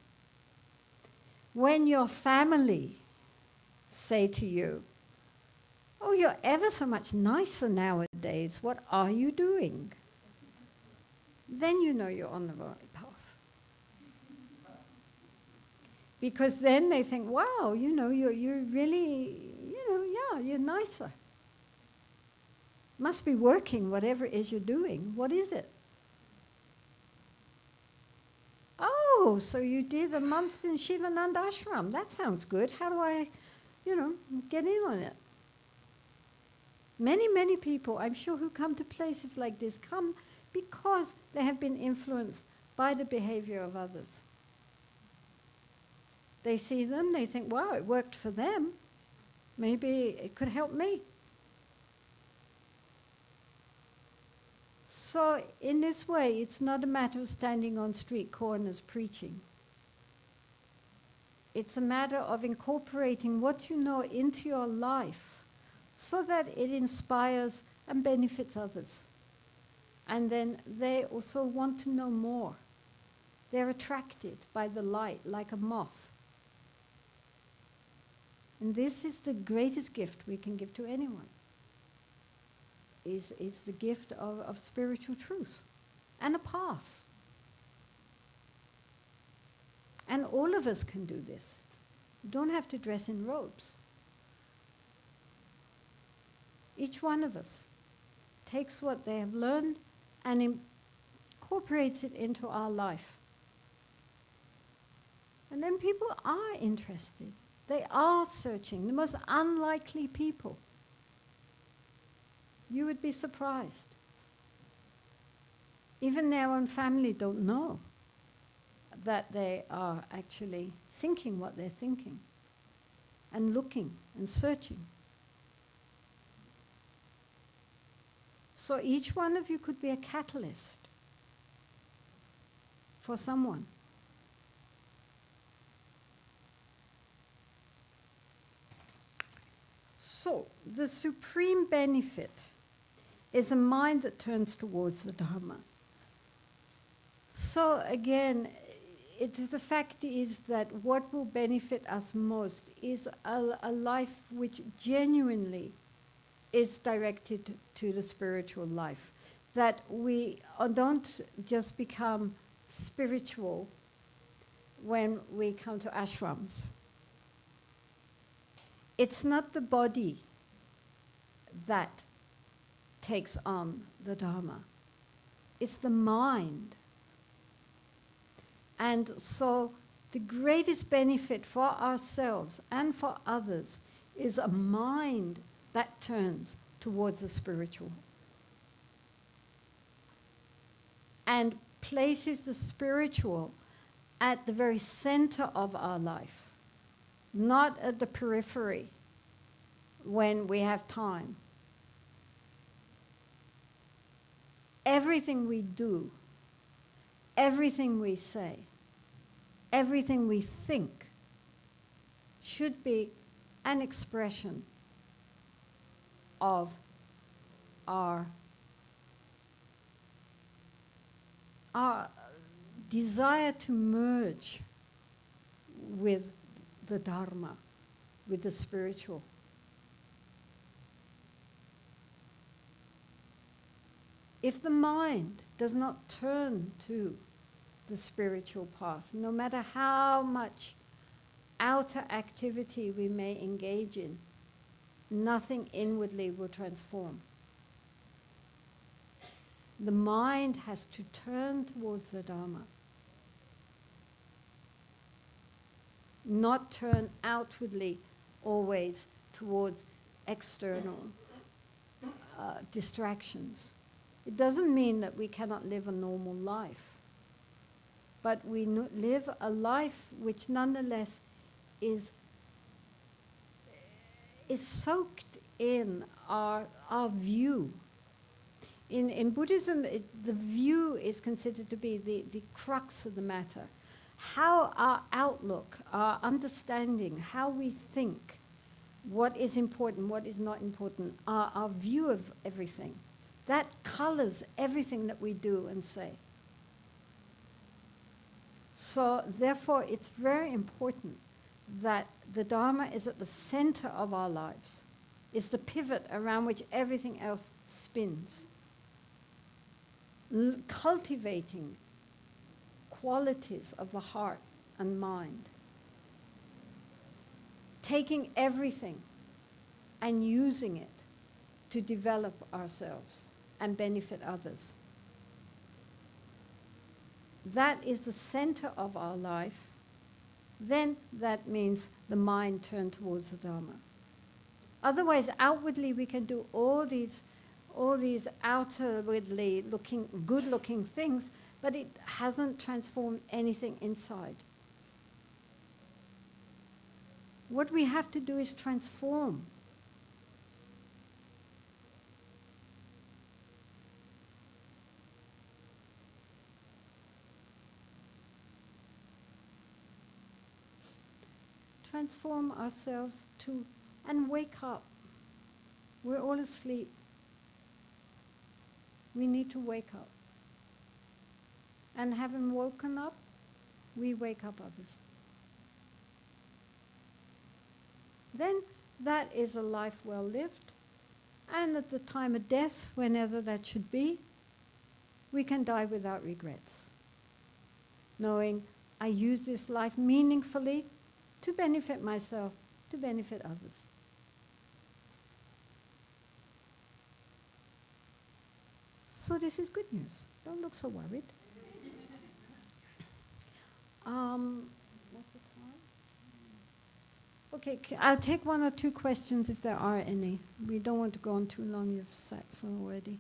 When your family say to you, oh, you're ever so much nicer nowadays. What are you doing? Then you know you're on the right path. Because then they think, wow, you're really, yeah, you're nicer. Must be working, whatever it is you're doing. What is it? Oh, so you did a month in Shivananda Ashram. That sounds good. How do I, get in on it? Many, many people, I'm sure, who come to places like this come because they have been influenced by the behavior of others. They see them, they think, wow, it worked for them. Maybe it could help me. So in this way, it's not a matter of standing on street corners preaching. It's a matter of incorporating what you know into your life so that it inspires and benefits others. And then they also want to know more. They're attracted by the light like a moth. And this is the greatest gift we can give to anyone, is the gift of spiritual truth and a path. And all of us can do this. You don't have to dress in robes. Each one of us takes what they have learned and incorporates it into our life. And then people are interested. They are searching, the most unlikely people. You would be surprised. Even their own family don't know that they are actually thinking what they're thinking and looking and searching. So each one of you could be a catalyst for someone. So the supreme benefit is a mind that turns towards the Dharma. So again, the fact is that what will benefit us most is a life which genuinely is directed to the spiritual life. That we don't just become spiritual when we come to ashrams. It's not the body that takes on the Dharma. It's the mind. And so the greatest benefit for ourselves and for others is a mind that turns towards the spiritual and places the spiritual at the very center of our life, not at the periphery when we have time. Everything we do, everything we say, everything we think should be an expression of our desire to merge with the Dharma, with the spiritual. If the mind does not turn to the spiritual path, no matter how much outer activity we may engage in, nothing inwardly will transform. The mind has to turn towards the Dharma, not turn outwardly always towards external distractions. It doesn't mean that we cannot live a normal life, but we live a life which nonetheless is soaked in our view. In Buddhism, the view is considered to be the crux of the matter. How our outlook, our understanding, how we think, what is important, what is not important, our view of everything, that colors everything that we do and say. So therefore, it's very important that the Dharma is at the center of our lives. is the pivot around which everything else spins. Cultivating qualities of the heart and mind. Taking everything and using it to develop ourselves and benefit others. That is the center of our life. Then that means the mind turned towards the Dharma. Otherwise, outwardly we can do all these outwardly good-looking things, but it hasn't transformed anything inside. What we have to do is transform. Transform ourselves and wake up. We're all asleep. We need to wake up. And having woken up, we wake up others. Then that is a life well lived. And at the time of death, whenever that should be, we can die without regrets. Knowing I use this life meaningfully to benefit myself, to benefit others. So this is good news. Don't look so worried. What's the time? Okay, I'll take one or two questions if there are any. We don't want to go on too long. You've sat for already.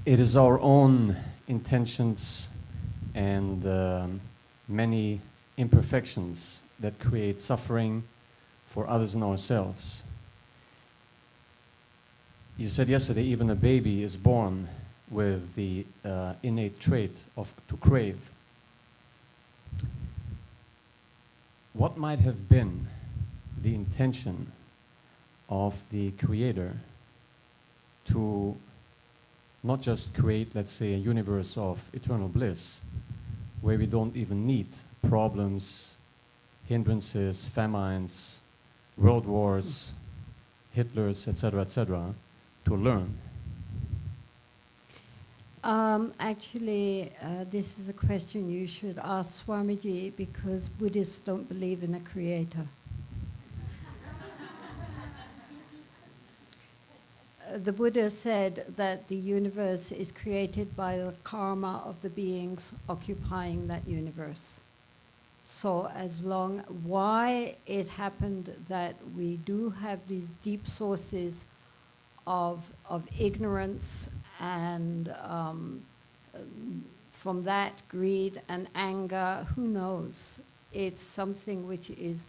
It is our own intentions and many imperfections that create suffering for others and ourselves. You said yesterday even a baby is born with the innate trait to crave. What might have been the intention of the Creator to not just create, let's say, a universe of eternal bliss, where we don't even need problems, hindrances, famines, world wars, Hitlers, etc., to learn? Actually, this is a question you should ask Swamiji, because Buddhists don't believe in a creator. The Buddha said that the universe is created by the karma of the beings occupying that universe. So why it happened that we do have these deep sources of ignorance and from that greed and anger, who knows? It's something which is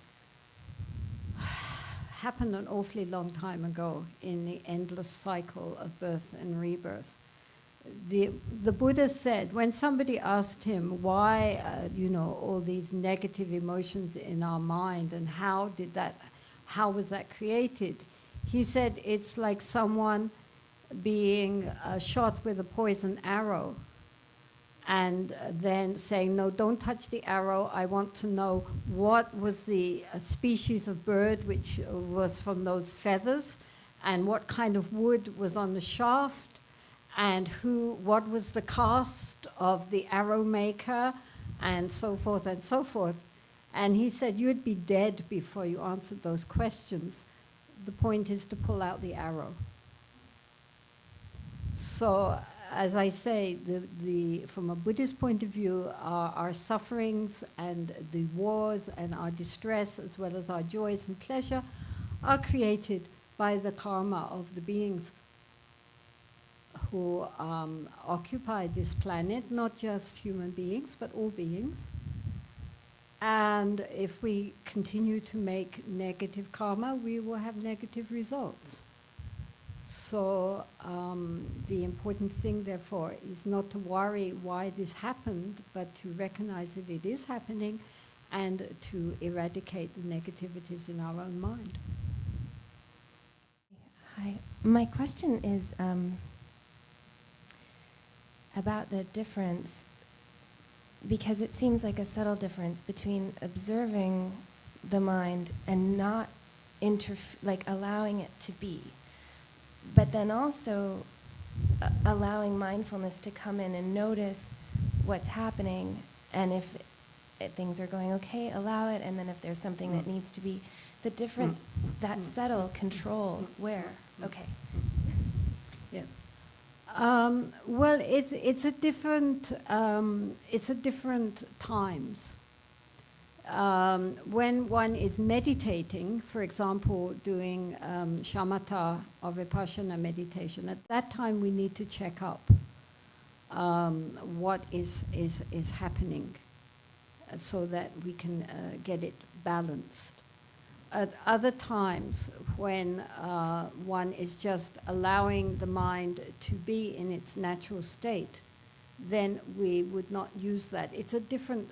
happened an awfully long time ago in the endless cycle of birth and rebirth. The Buddha said, when somebody asked him why, all these negative emotions in our mind and how was that created? He said it's like someone being shot with a poison arrow and then saying, no, don't touch the arrow. I want to know what was the species of bird which was from those feathers, and what kind of wood was on the shaft, and what was the caste of the arrow maker, and so forth and so forth. And he said, you'd be dead before you answered those questions. The point is to pull out the arrow. So, as I say, from a Buddhist point of view, our sufferings and the wars and our distress, as well as our joys and pleasure, are created by the karma of the beings who occupy this planet, not just human beings, but all beings. And if we continue to make negative karma, we will have negative results. So the important thing, therefore, is not to worry why this happened, but to recognize that it is happening and to eradicate the negativities in our own mind. Hi. My question is about the difference, because it seems like a subtle difference between observing the mind and not like allowing it to be, but then also allowing mindfulness to come in and notice what's happening, and if things are going okay, allow it, and then if there's something that needs to be, the difference, that subtle control, where? Okay. Yeah. Well, it's a different times. When one is meditating, for example, doing shamatha or vipassana meditation, at that time we need to check up what is happening, so that we can get it balanced. At other times, when one is just allowing the mind to be in its natural state, then we would not use that. It's a different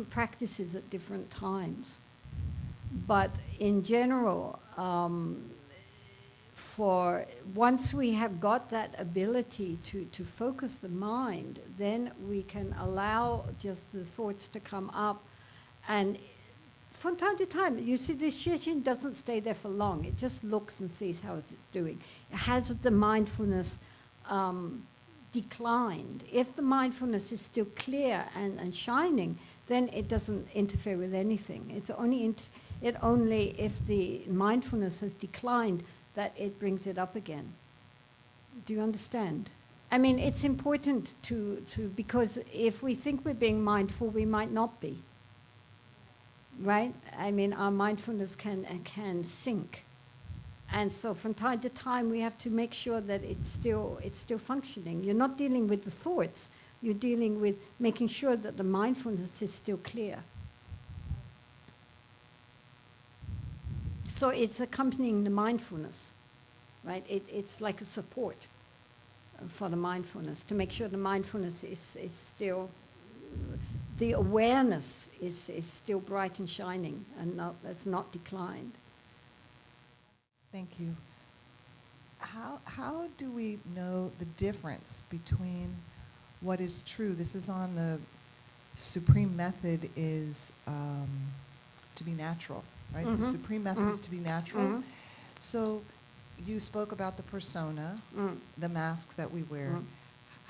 practices at different times. But in general, for once we have got that ability to focus the mind, then we can allow just the thoughts to come up. And from time to time, you see, this shishin doesn't stay there for long. It just looks and sees how it's doing. Has the mindfulness declined? If the mindfulness is still clear and shining, then it doesn't interfere with anything. It's only if the mindfulness has declined that it brings it up again. Do you understand? I mean, it's important to because if we think we're being mindful, we might not be. Right? I mean, our mindfulness can sink. And so from time to time, we have to make sure that it's still functioning. You're not dealing with the thoughts. You're dealing with making sure that the mindfulness is still clear. So it's accompanying the mindfulness, right? It's like a support for the mindfulness, to make sure the mindfulness is still, the awareness is still bright and shining and that's not declined. Thank you. How do we know the difference between what is true? This is on the supreme method is to be natural, right? Mm-hmm. The supreme method Mm-hmm. is to be natural. Mm-hmm. So you spoke about the persona, the masks that we wear.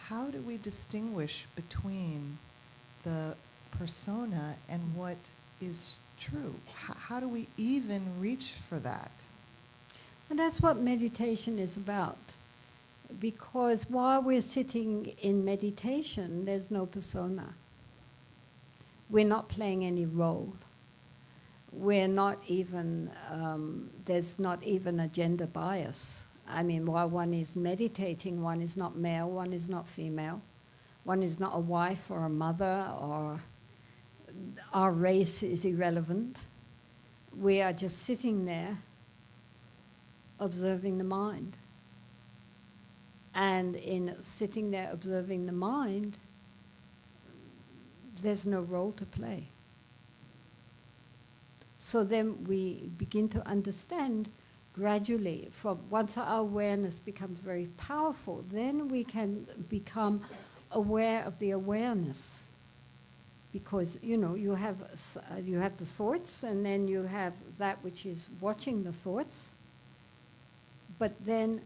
How do we distinguish between the persona and what is true? How do we even reach for that? And that's what meditation is about. Because while we're sitting in meditation, there's no persona. We're not playing any role. We're not even, there's not even a gender bias. I mean, while one is meditating, one is not male, one is not female. One is not a wife or a mother, or our race is irrelevant. We are just sitting there observing the mind. And in sitting there observing the mind, there's no role to play. So then we begin to understand gradually, once our awareness becomes very powerful, then we can become aware of the awareness. Because, you have the thoughts, and then you have that which is watching the thoughts. But then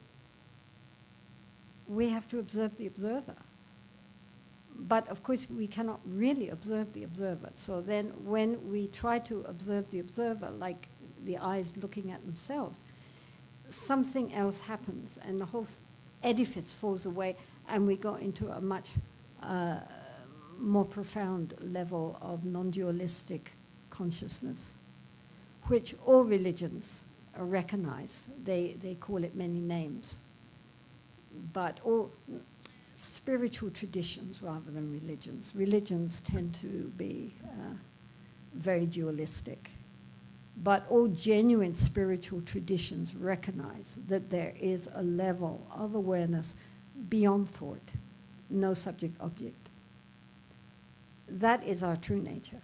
we have to observe the observer. But of course we cannot really observe the observer. So then when we try to observe the observer, like the eyes looking at themselves, something else happens and the whole edifice falls away, and we go into a much more profound level of non-dualistic consciousness, which all religions recognize. They call it many names. But all spiritual traditions rather than religions. Religions tend to be very dualistic. But all genuine spiritual traditions recognize that there is a level of awareness beyond thought, no subject-object. That is our true nature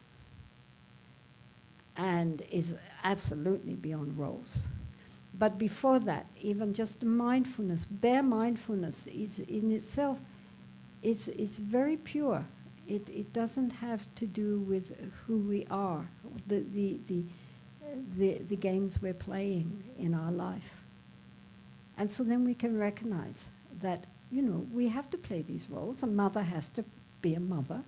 and is absolutely beyond roles. But before that, even just mindfulness, bare mindfulness is in itself, it's very pure. It doesn't have to do with who we are, the games we're playing in our life. And so then we can recognize that, you know, we have to play these roles. A mother has to be a mother.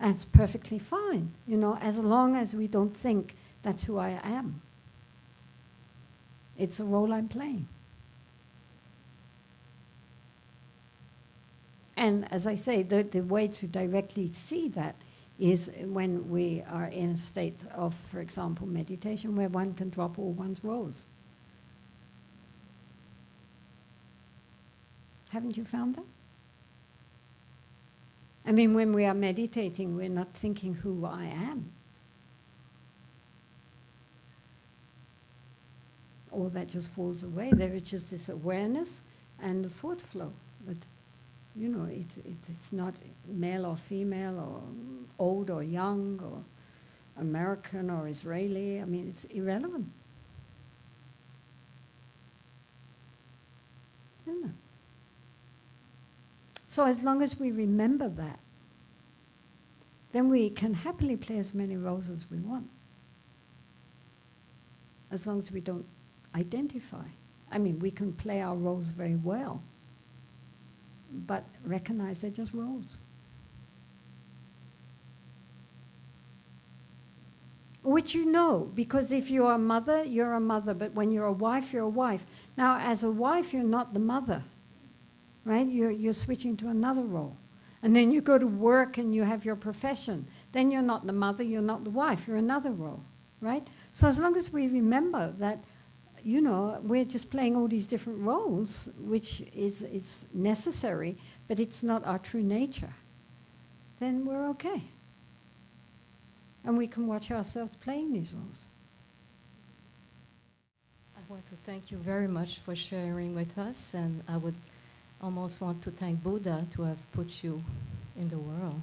And it's perfectly fine, you know, as long as we don't think that's who I am. It's a role I'm playing. And as I say, the way to directly see that is when we are in a state of, for example, meditation, where one can drop all one's roles. Haven't you found that? I mean, when we are meditating, we're not thinking who I am. All that just falls away. There is just this awareness and the thought flow. But, you know, it's not male or female or old or young or American or Israeli. I mean, it's irrelevant. Isn't it? So as long as we remember that, then we can happily play as many roles as we want. As long as we don't identify. I mean, we can play our roles very well, but recognize they're just roles. Which you know, because if you're a mother, you're a mother, but when you're a wife, you're a wife. Now, as a wife, you're not the mother. Right? You're switching to another role. And then you go to work and you have your profession. Then you're not the mother, you're not the wife, you're another role. Right? So as long as we remember that, you know, we're just playing all these different roles, which is necessary, but it's not our true nature, then we're okay. And we can watch ourselves playing these roles. I want to thank you very much for sharing with us, and I would almost want to thank Buddha to have put you in the world.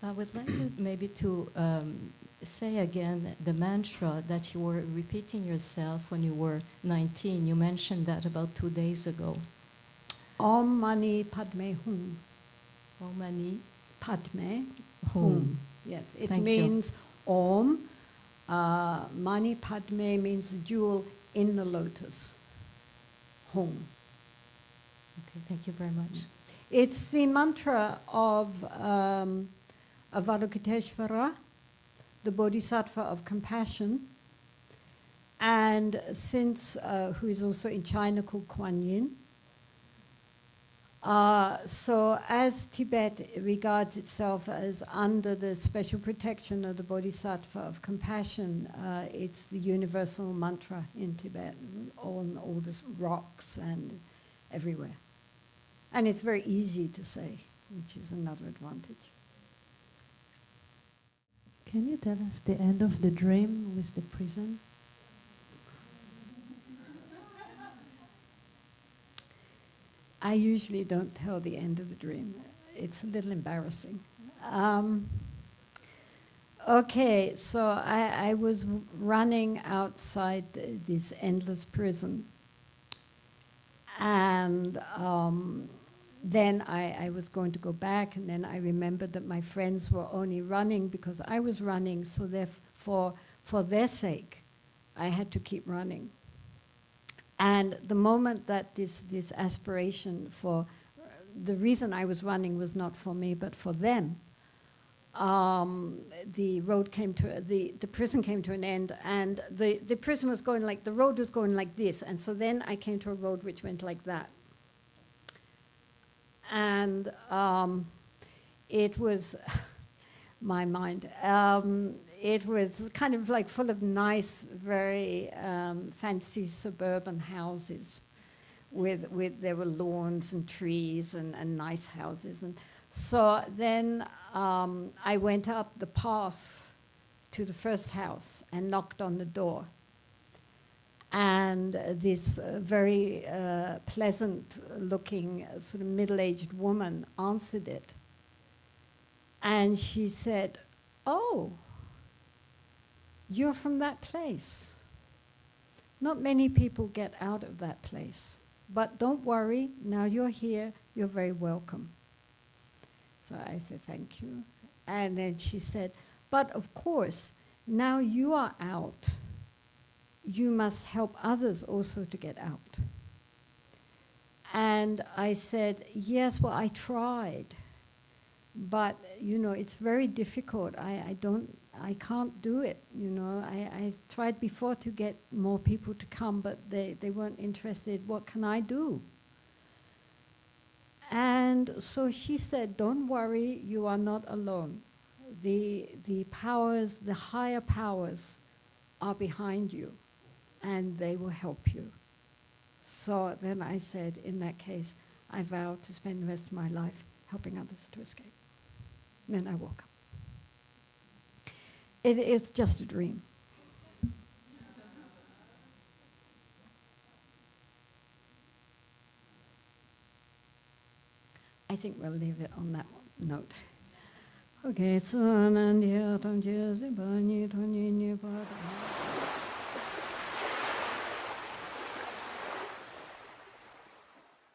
I would like you maybe to say again the mantra that you were repeating yourself when you were 19. You mentioned that about 2 days ago. Om Mani Padme Hum. Om Mani Padme Hum. Hum. Yes, it Thank means Om. Mani Padme means jewel in the lotus. Hum. Okay, thank you very much. It's the mantra of Avalokiteshvara, the Bodhisattva of compassion, and since who is also in China called Kuan Yin. So as Tibet regards itself as under the special protection of the Bodhisattva of compassion, it's the universal mantra in Tibet, on all the rocks and everywhere. And it's very easy to say, which is another advantage. Can you tell us the end of the dream with the prison? I usually don't tell the end of the dream. It's a little embarrassing. Okay, so I was running outside this endless prison. And then I was going to go back, and then I remembered that my friends were only running because I was running, so therefore, for their sake, I had to keep running. And the moment that this aspiration for, the reason I was running was not for me, but for them, the road came to, the prison came to an end, and the prison was going like, the road was going like this, and so then I came to a road which went like that. And it was, my mind, it was kind of like full of nice, very fancy suburban houses. There were lawns and trees and nice houses. And so then I went up the path to the first house and knocked on the door. And this very pleasant-looking, sort of middle-aged woman answered it. And she said, "Oh, you're from that place. Not many people get out of that place. But don't worry, now you're here, you're very welcome." So I said, "Thank you." And then she said, "But of course, now you are out, you must help others also to get out." And I said, "Yes, well, I tried. But, it's very difficult. I can't do it, I tried before to get more people to come, but they weren't interested. What can I do?" And so she said, "Don't worry, you are not alone. The powers, the higher powers are behind you, and they will help you." So then I said, in that case, I vow to spend the rest of my life helping others to escape. And then I woke up. It's just a dream. I think we'll leave it on that note. Okay, so